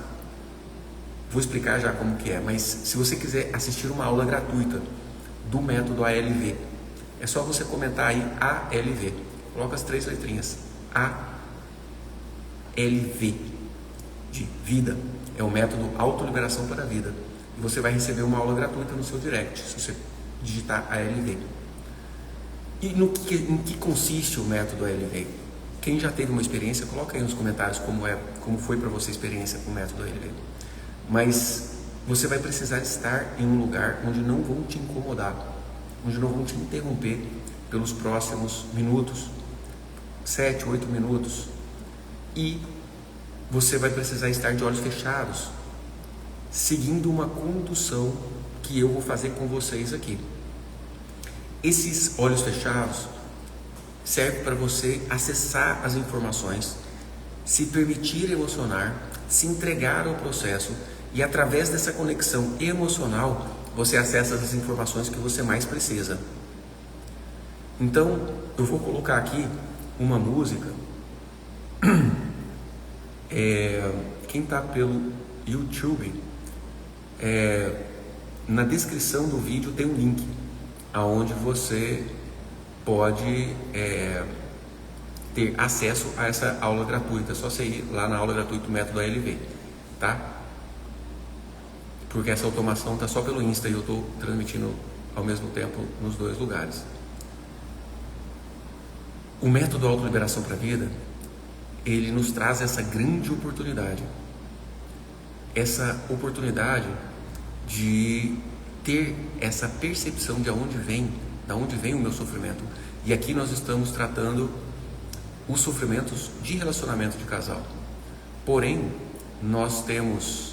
vou explicar já como que é. Mas se você quiser assistir uma aula gratuita do método ALV, é só você comentar aí ALV, coloca as 3 letrinhas, ALV, de vida, é o método autoliberação para a vida. E você vai receber uma aula gratuita no seu direct, se você digitar ALV. E em que consiste o método ALV? Quem já teve uma experiência, coloca aí nos comentários como foi para você a experiência com o método ALV. Mas você vai precisar estar em um lugar onde não vão te incomodar, onde não vão te interromper pelos próximos minutos, 7, 8 minutos. E você vai precisar estar de olhos fechados, seguindo uma condução que eu vou fazer com vocês aqui. Esses olhos fechados servem para você acessar as informações, se permitir emocionar, se entregar ao processo, e através dessa conexão emocional você acessa as informações que você mais precisa. Então eu vou colocar aqui uma música. Quem está pelo YouTube, na descrição do vídeo tem um link aonde você pode ter acesso a essa aula gratuita. É só você ir lá na aula gratuita do método ALV, tá? Porque essa automação está só pelo Insta e eu estou transmitindo ao mesmo tempo nos 2 lugares. O método Autoliberação para a Vida, ele nos traz essa grande oportunidade. Essa oportunidade de ter essa percepção de onde vem o meu sofrimento. E aqui nós estamos tratando os sofrimentos de relacionamento de casal. Porém, nós temos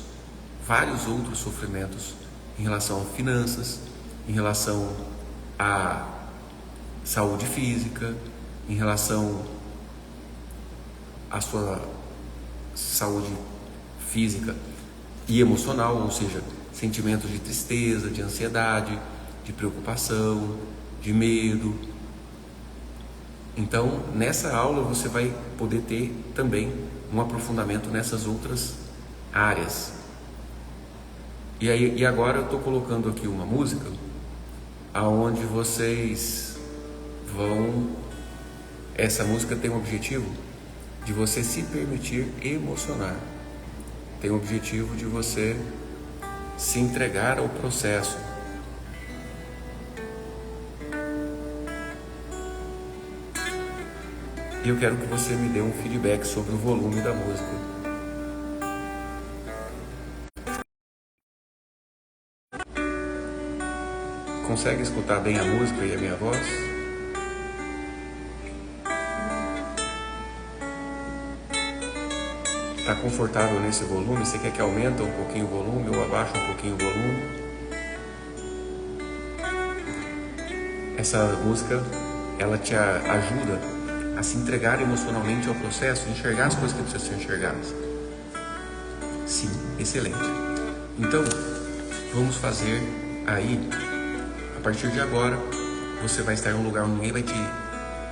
vários outros sofrimentos em relação a finanças, em relação à saúde física, em relação à sua saúde física e emocional, ou seja, sentimentos de tristeza, de ansiedade, de preocupação, de medo. Então, nessa aula você vai poder ter também um aprofundamento nessas outras áreas. E agora eu estou colocando aqui uma música aonde vocês vão... Essa música tem o objetivo de você se permitir emocionar. Tem o objetivo de você se entregar ao processo. E eu quero que você me dê um feedback sobre o volume da música. Consegue escutar bem a música e a minha voz? Está confortável nesse volume? Você quer que aumente um pouquinho o volume ou abaixe um pouquinho o volume? Essa música, ela te ajuda a se entregar emocionalmente ao processo, enxergar as coisas que precisam ser enxergadas. Sim, excelente. Então, vamos fazer aí, a partir de agora, você vai estar em um lugar onde ninguém vai te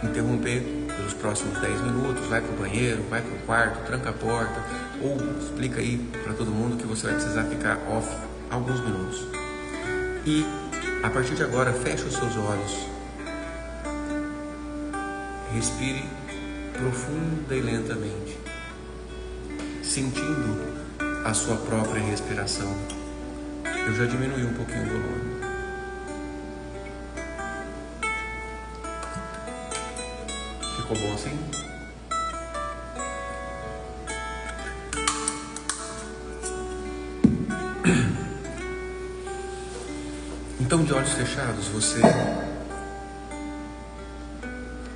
interromper pelos próximos 10 minutos, vai para o banheiro, vai para o quarto, tranca a porta, ou explica aí para todo mundo que você vai precisar ficar off alguns minutos. E, a partir de agora, feche os seus olhos, respire profunda e lentamente, sentindo a sua própria respiração. Eu já diminui um pouquinho o volume. Ficou bom assim? Então, de olhos fechados, você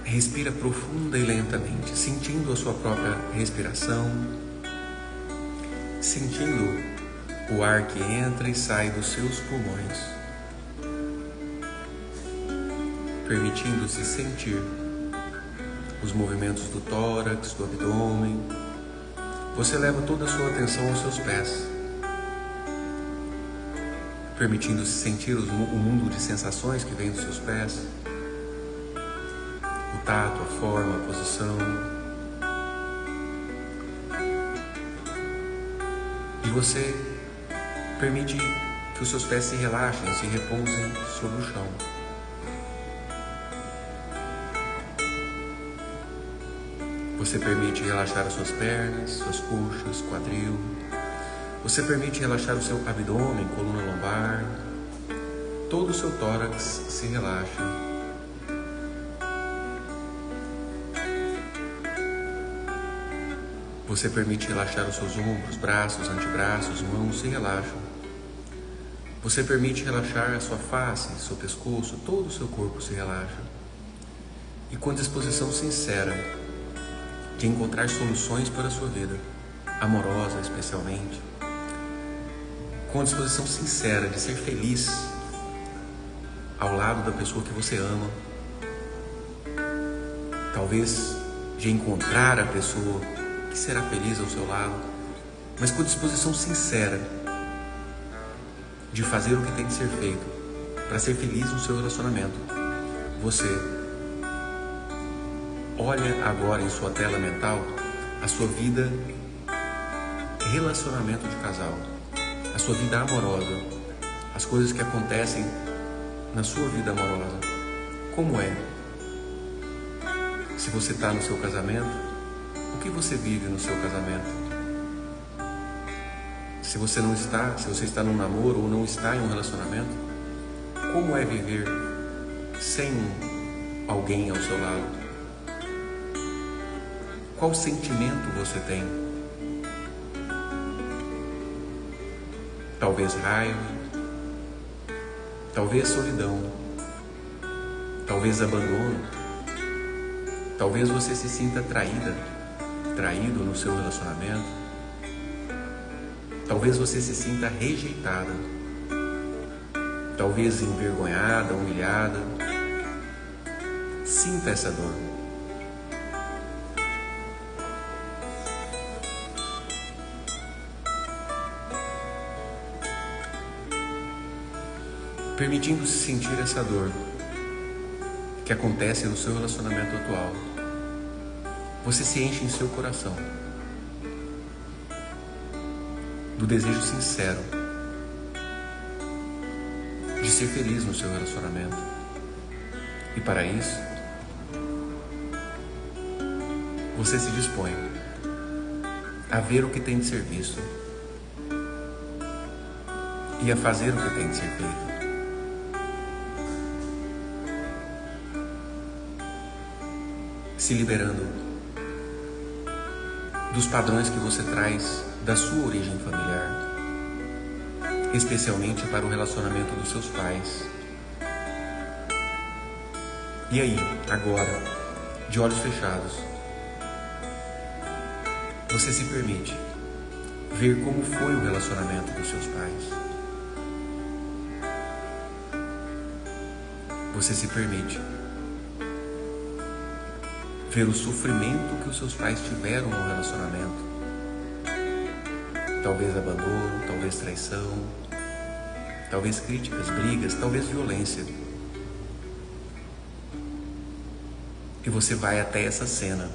respira profunda e lentamente, sentindo a sua própria respiração, sentindo o ar que entra e sai dos seus pulmões, permitindo-se sentir os movimentos do tórax, do abdômen. Você leva toda a sua atenção aos seus pés, permitindo-se sentir o mundo de sensações que vem dos seus pés, o tato, a forma, a posição. E você permite que os seus pés se relaxem, se repousem sobre o chão. Você permite relaxar as suas pernas, suas coxas, quadril. Você permite relaxar o seu abdômen, coluna lombar. Todo o seu tórax se relaxa. Você permite relaxar os seus ombros, braços, antebraços, mãos se relaxam. Você permite relaxar a sua face, seu pescoço, todo o seu corpo se relaxa. E com disposição sincera de encontrar soluções para a sua vida, amorosa especialmente, com disposição sincera de ser feliz ao lado da pessoa que você ama, talvez de encontrar a pessoa que será feliz ao seu lado, mas com disposição sincera de fazer o que tem que ser feito para ser feliz no seu relacionamento. Você olha agora em sua tela mental a sua vida relacionamento de casal, a sua vida amorosa, as coisas que acontecem na sua vida amorosa. Como é? Se você está no seu casamento, o que você vive no seu casamento? Se você não está, se você está num namoro ou não está em um relacionamento, como é viver sem alguém ao seu lado? Qual sentimento você tem? Talvez raiva, talvez solidão, talvez abandono, talvez você se sinta traído no seu relacionamento, talvez você se sinta rejeitada, talvez envergonhada, humilhada. Sinta essa dor. Permitindo-se sentir essa dor que acontece no seu relacionamento atual, você se enche em seu coração do desejo sincero de ser feliz no seu relacionamento. E para isso, você se dispõe a ver o que tem de ser visto e a fazer o que tem de ser feito. Se liberando dos padrões que você traz da sua origem familiar, especialmente para o relacionamento dos seus pais. E aí, agora, de olhos fechados, você se permite ver como foi o relacionamento dos seus pais. Você se permite ver o sofrimento que os seus pais tiveram no relacionamento. Talvez abandono, talvez traição, talvez críticas, brigas, talvez violência. E você vai até essa cena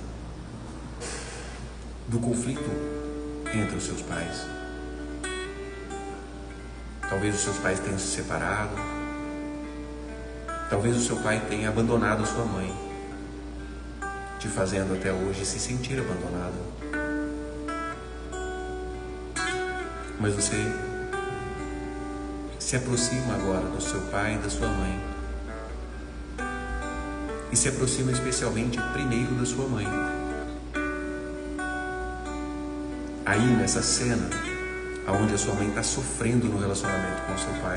do conflito entre os seus pais. Talvez os seus pais tenham se separado, talvez o seu pai tenha abandonado a sua mãe, te fazendo até hoje se sentir abandonado. Mas você se aproxima agora do seu pai e da sua mãe. E se aproxima especialmente primeiro da sua mãe. Aí nessa cena, onde a sua mãe está sofrendo no relacionamento com o seu pai.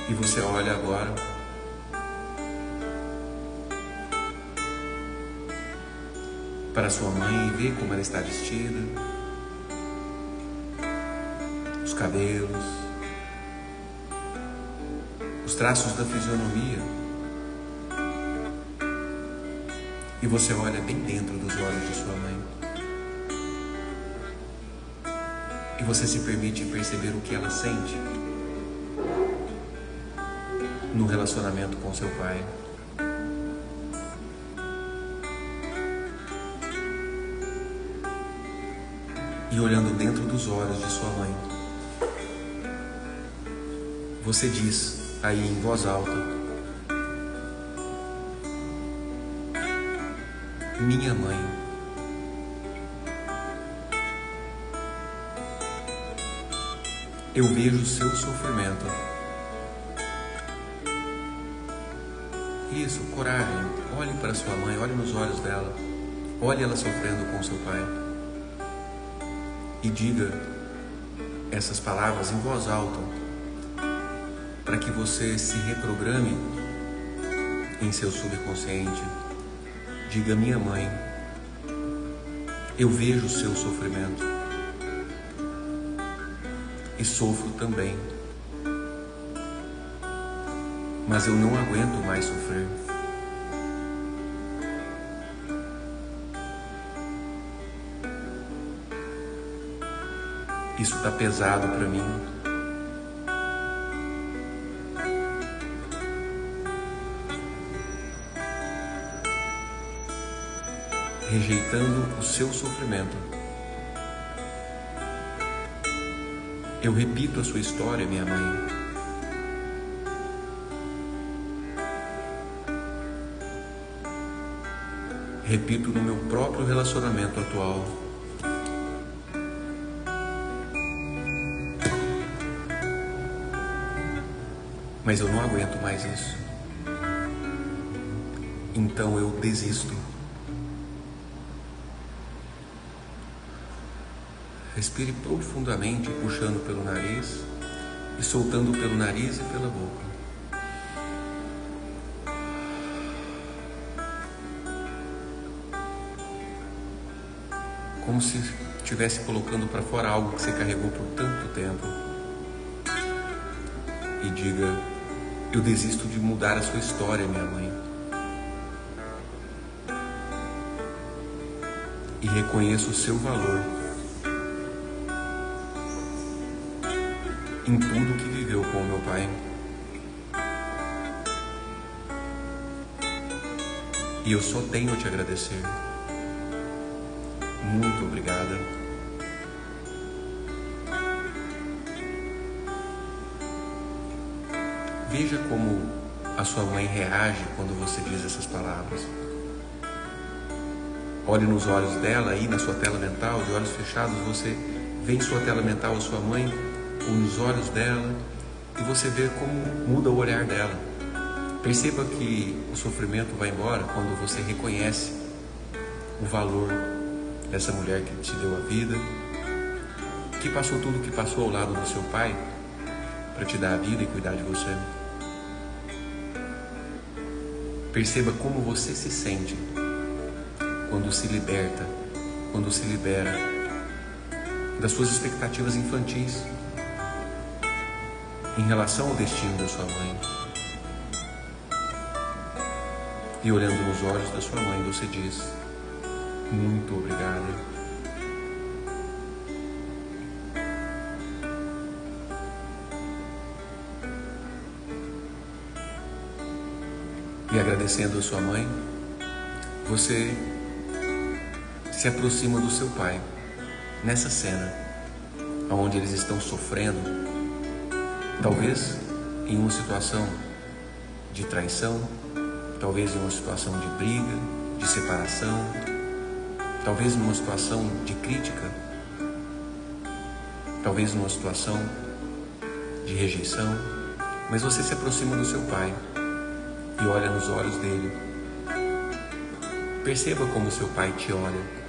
E você olha agora para sua mãe e vê como ela está vestida, os cabelos, os traços da fisionomia, e você olha bem dentro dos olhos de sua mãe e você se permite perceber o que ela sente no relacionamento com seu pai. E olhando dentro dos olhos de sua mãe, você diz aí em voz alta: minha mãe, eu vejo o seu sofrimento. Isso, coragem. Olhe para sua mãe, olhe nos olhos dela. Olhe ela sofrendo com seu pai. E diga essas palavras em voz alta, para que você se reprograme em seu subconsciente. Diga: minha mãe, eu vejo o seu sofrimento e sofro também, mas eu não aguento mais sofrer. Isso está pesado para mim. Rejeitando o seu sofrimento, eu repito a sua história, minha mãe. Repito no meu próprio relacionamento atual. Mas eu não aguento mais isso. Então eu desisto. Respire profundamente, puxando pelo nariz e soltando pelo nariz e pela boca. Como se estivesse colocando para fora algo que você carregou por tanto tempo. E diga: eu desisto de mudar a sua história, minha mãe. E reconheço o seu valor em tudo que viveu com o meu pai. E eu só tenho a te agradecer. Muito obrigada. Veja como a sua mãe reage quando você diz essas palavras. Olhe nos olhos dela aí na sua tela mental, de olhos fechados, você vê em sua tela mental a sua mãe, ou nos olhos dela, e você vê como muda o olhar dela. Perceba que o sofrimento vai embora quando você reconhece o valor dessa mulher que te deu a vida, que passou tudo o que passou ao lado do seu pai para te dar a vida e cuidar de você. Perceba como você se sente quando se liberta, quando se libera das suas expectativas infantis em relação ao destino da sua mãe. E olhando nos olhos da sua mãe, você diz: muito obrigada. E agradecendo a sua mãe, você se aproxima do seu pai, nessa cena, onde eles estão sofrendo, talvez em uma situação de traição, talvez em uma situação de briga, de separação, talvez numa situação de crítica, talvez numa situação de rejeição, mas você se aproxima do seu pai e olha nos olhos dele. Perceba como seu pai te olha.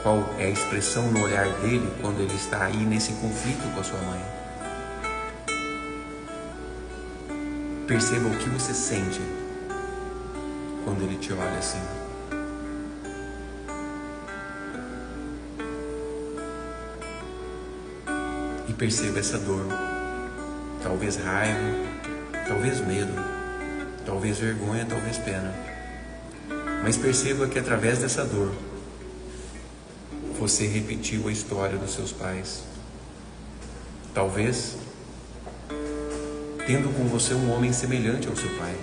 Qual é a expressão no olhar dele quando ele está aí nesse conflito com a sua mãe? Perceba o que você sente quando ele te olha assim. E perceba essa dor, talvez raiva, talvez medo, talvez vergonha, talvez pena. Mas perceba que através dessa dor, você repetiu a história dos seus pais. Talvez tendo com você um homem semelhante ao seu pai.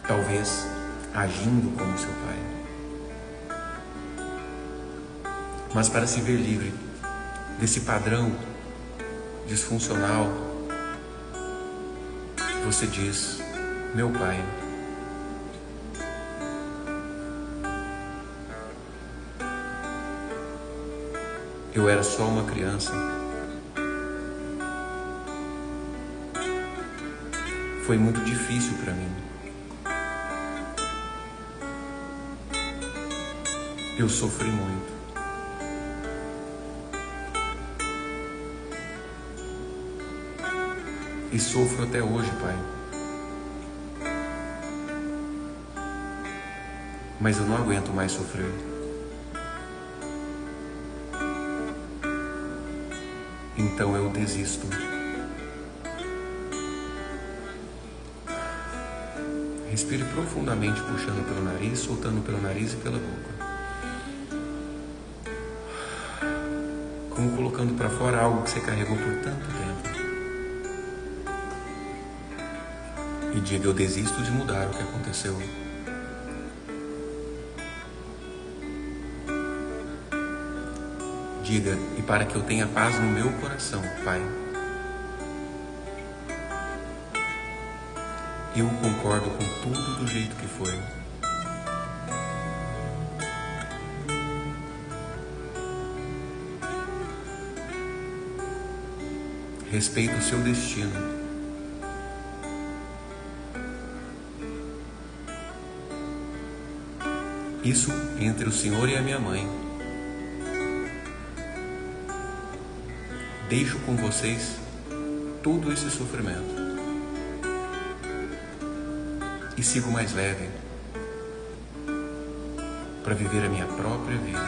Talvez agindo como seu pai. Mas para se ver livre desse padrão disfuncional, você diz: meu pai. Eu era só uma criança. Foi muito difícil para mim. Eu sofri muito. E sofro até hoje, Pai. Mas eu não aguento mais sofrer. Então eu desisto. Respire profundamente, puxando pelo nariz, soltando pelo nariz e pela boca. Como colocando para fora algo que você carregou por tanto tempo. E diga: eu desisto de mudar o que aconteceu. Diga: e para que eu tenha paz no meu coração, Pai, eu concordo com tudo do jeito que foi. Respeito o seu destino. Isso entre o Senhor e a minha mãe. Deixo com vocês todo esse sofrimento. E sigo mais leve para viver a minha própria vida.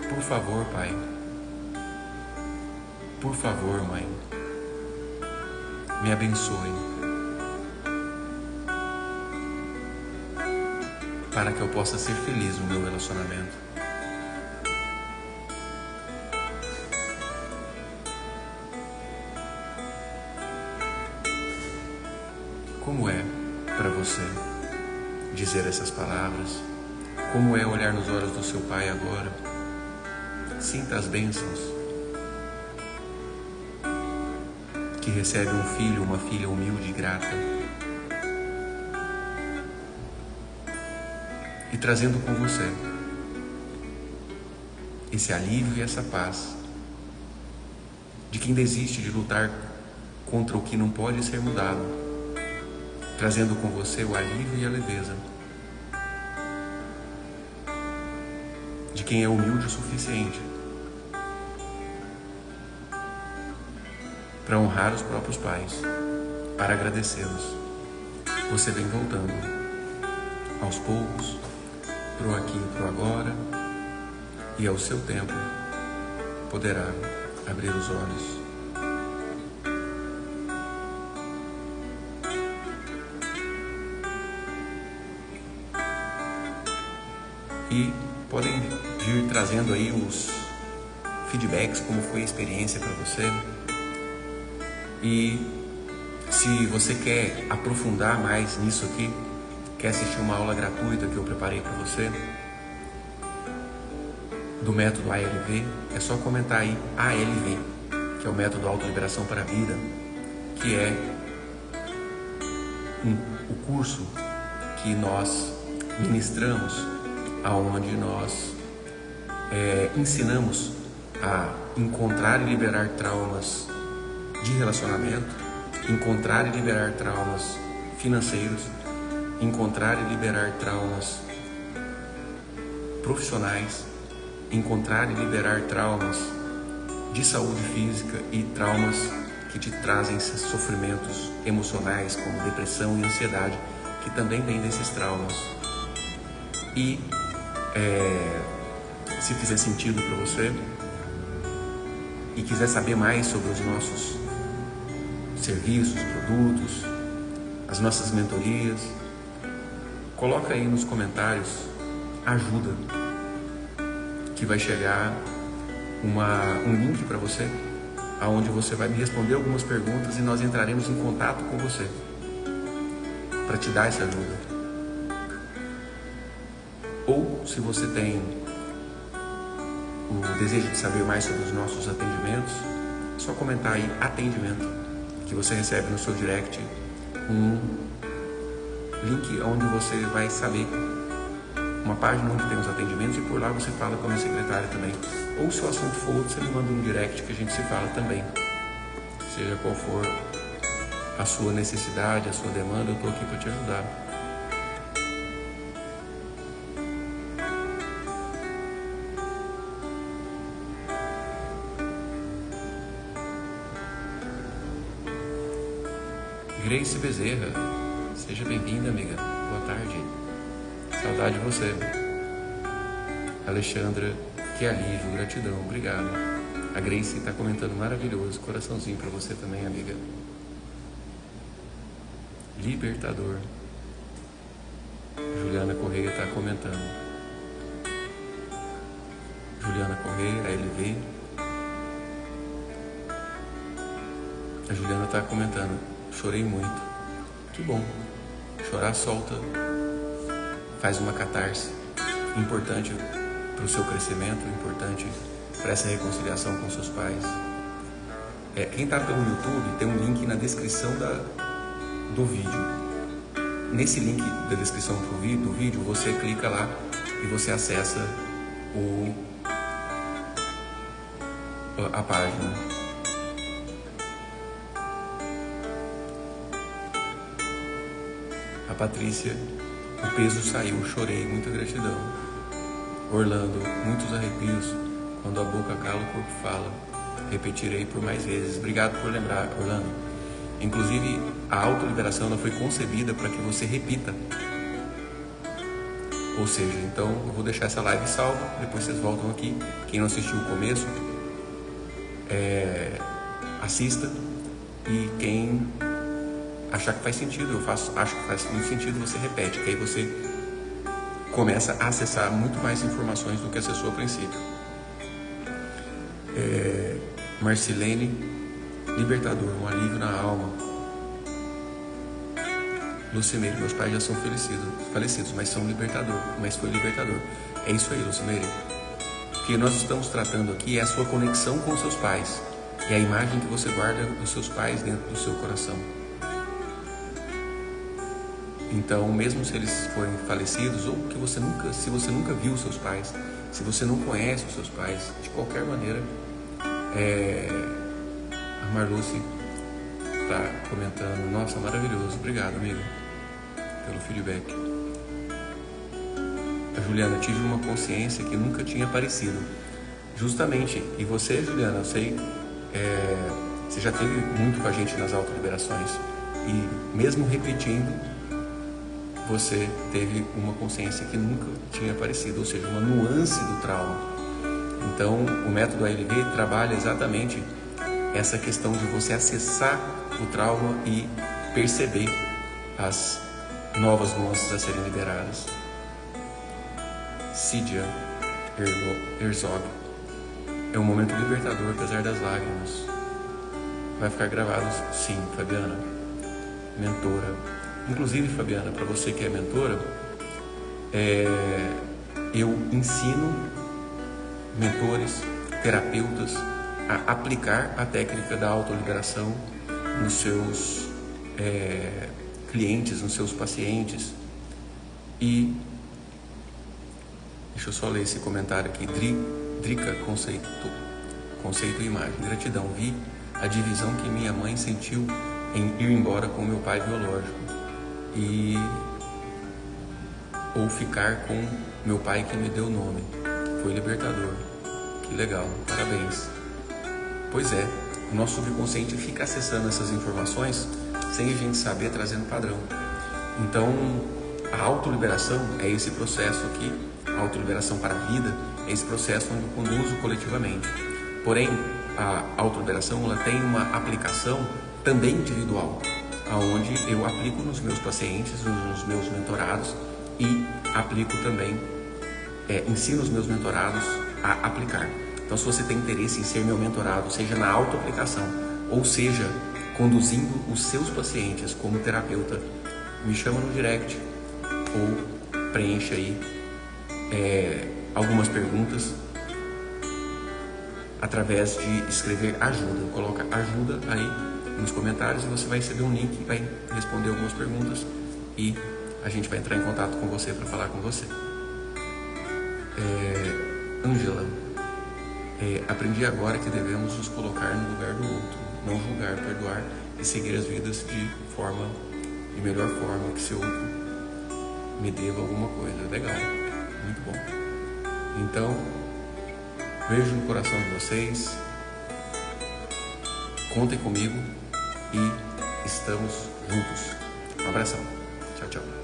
Por favor, Pai. Por favor, Mãe. Me abençoe. Para que eu possa ser feliz no meu relacionamento. Como é para você dizer essas palavras? Como é olhar nos olhos do seu pai agora? Sinta as bênçãos que recebe um filho, uma filha humilde e grata. E trazendo com você esse alívio e essa paz de quem desiste de lutar contra o que não pode ser mudado. Trazendo com você o alívio e a leveza de quem é humilde o suficiente para honrar os próprios pais, para agradecê-los. Você vem voltando aos poucos, pro aqui e pro agora, e ao seu tempo poderá abrir os olhos. E podem vir trazendo aí os feedbacks, como foi a experiência para você. E se você quer aprofundar mais nisso aqui, quer assistir uma aula gratuita que eu preparei para você, do método ALV, é só comentar aí ALV, que é o método Autoliberação para a Vida, que é o curso que nós ministramos, aonde nós ensinamos a encontrar e liberar traumas de relacionamento, encontrar e liberar traumas financeiros, encontrar e liberar traumas profissionais, encontrar e liberar traumas de saúde física e traumas que te trazem sofrimentos emocionais como depressão e ansiedade, que também vêm desses traumas. E se fizer sentido para você e quiser saber mais sobre os nossos serviços, produtos, as nossas mentorias, coloca aí nos comentários ajuda, que vai chegar um link para você, aonde você vai me responder algumas perguntas e nós entraremos em contato com você para te dar essa ajuda. Ou se você tem o desejo de saber mais sobre os nossos atendimentos, é só comentar aí atendimento, que você recebe no seu direct um link onde você vai saber uma página onde tem os atendimentos e por lá você fala com a minha secretária também. Ou se o assunto for outro, você me manda um direct que a gente se fala também. Seja qual for a sua necessidade, a sua demanda, eu estou aqui para te ajudar. Grace Bezerra, seja bem-vinda, amiga. Boa tarde. Saudade de você. Alexandra, que alívio, gratidão, obrigado. A Grace está comentando maravilhoso, coraçãozinho para você também, amiga. Libertador. Juliana Correia está comentando. Juliana Correia, a LV. A Juliana está comentando. Chorei muito. Que bom. Chorar solta. Faz uma catarse. Importante para o seu crescimento, importante para essa reconciliação com seus pais. Quem está pelo YouTube, tem um link na descrição do vídeo. Nesse link da descrição do vídeo, você clica lá e você acessa a página. A Patrícia, o peso saiu, chorei, muita gratidão. Orlando, muitos arrepios, quando a boca cala, o corpo fala. Repetirei por mais vezes. Obrigado por lembrar, Orlando. Inclusive, a autoliberação ela foi concebida para que você repita. Ou seja, então eu vou deixar essa live salva, depois vocês voltam aqui. Quem não assistiu o começo, assista. E quem achar que faz sentido, acho que faz muito sentido, você repete, que aí você começa a acessar muito mais informações do que acessou a princípio. Marcilene, libertador, um alívio na alma. Lucimeire, meus pais já são falecidos, mas são libertador, mas foi libertador. É isso aí, Lucimeire. O que nós estamos tratando aqui é a sua conexão com os seus pais, e a imagem que você guarda dos seus pais dentro do seu coração. Então, mesmo se eles forem falecidos, ou que se você nunca viu os seus pais, se você não conhece os seus pais, de qualquer maneira, a Marluce está comentando, nossa, maravilhoso, obrigado, amigo, pelo feedback. A Juliana, tive uma consciência que nunca tinha aparecido. Justamente, e você, Juliana, eu sei, você já esteve muito com a gente nas autoliberações, e mesmo repetindo, você teve uma consciência que nunca tinha aparecido, ou seja, uma nuance do trauma. Então, o método ALV trabalha exatamente essa questão de você acessar o trauma e perceber as novas nuances a serem liberadas. Cídia Herzog, é um momento libertador, apesar das lágrimas. Vai ficar gravado, sim, Fabiana, mentora. Inclusive, Fabiana, para você que é mentora, eu ensino mentores, terapeutas a aplicar a técnica da autoliberação nos seus clientes, nos seus pacientes. E deixa eu só ler esse comentário aqui. Drica, conceito e imagem. Gratidão, vi a divisão que minha mãe sentiu em ir embora com meu pai biológico ou ficar com meu pai que me deu o nome. Foi libertador. Que legal, parabéns. Pois é, o nosso subconsciente fica acessando essas informações sem a gente saber, trazendo padrão. Então, a autoliberação é esse processo aqui, a autoliberação para a vida é esse processo onde eu conduzo coletivamente. Porém, a autoliberação ela tem uma aplicação também individual, aonde eu aplico nos meus pacientes, nos meus mentorados e aplico também ensino os meus mentorados a aplicar. Então, se você tem interesse em ser meu mentorado, seja na autoaplicação ou seja conduzindo os seus pacientes como terapeuta, me chama no direct ou preencha aí algumas perguntas através de escrever ajuda. Coloca ajuda aí nos comentários e você vai receber um link e vai responder algumas perguntas e a gente vai entrar em contato com você para falar com você. Ângela, aprendi agora que devemos nos colocar no lugar do outro, não julgar, perdoar e seguir as vidas de melhor forma, que se outro me deva alguma coisa. Legal, muito bom. Então, beijo no coração de vocês, contem comigo e estamos juntos. Um abração, tchau, tchau.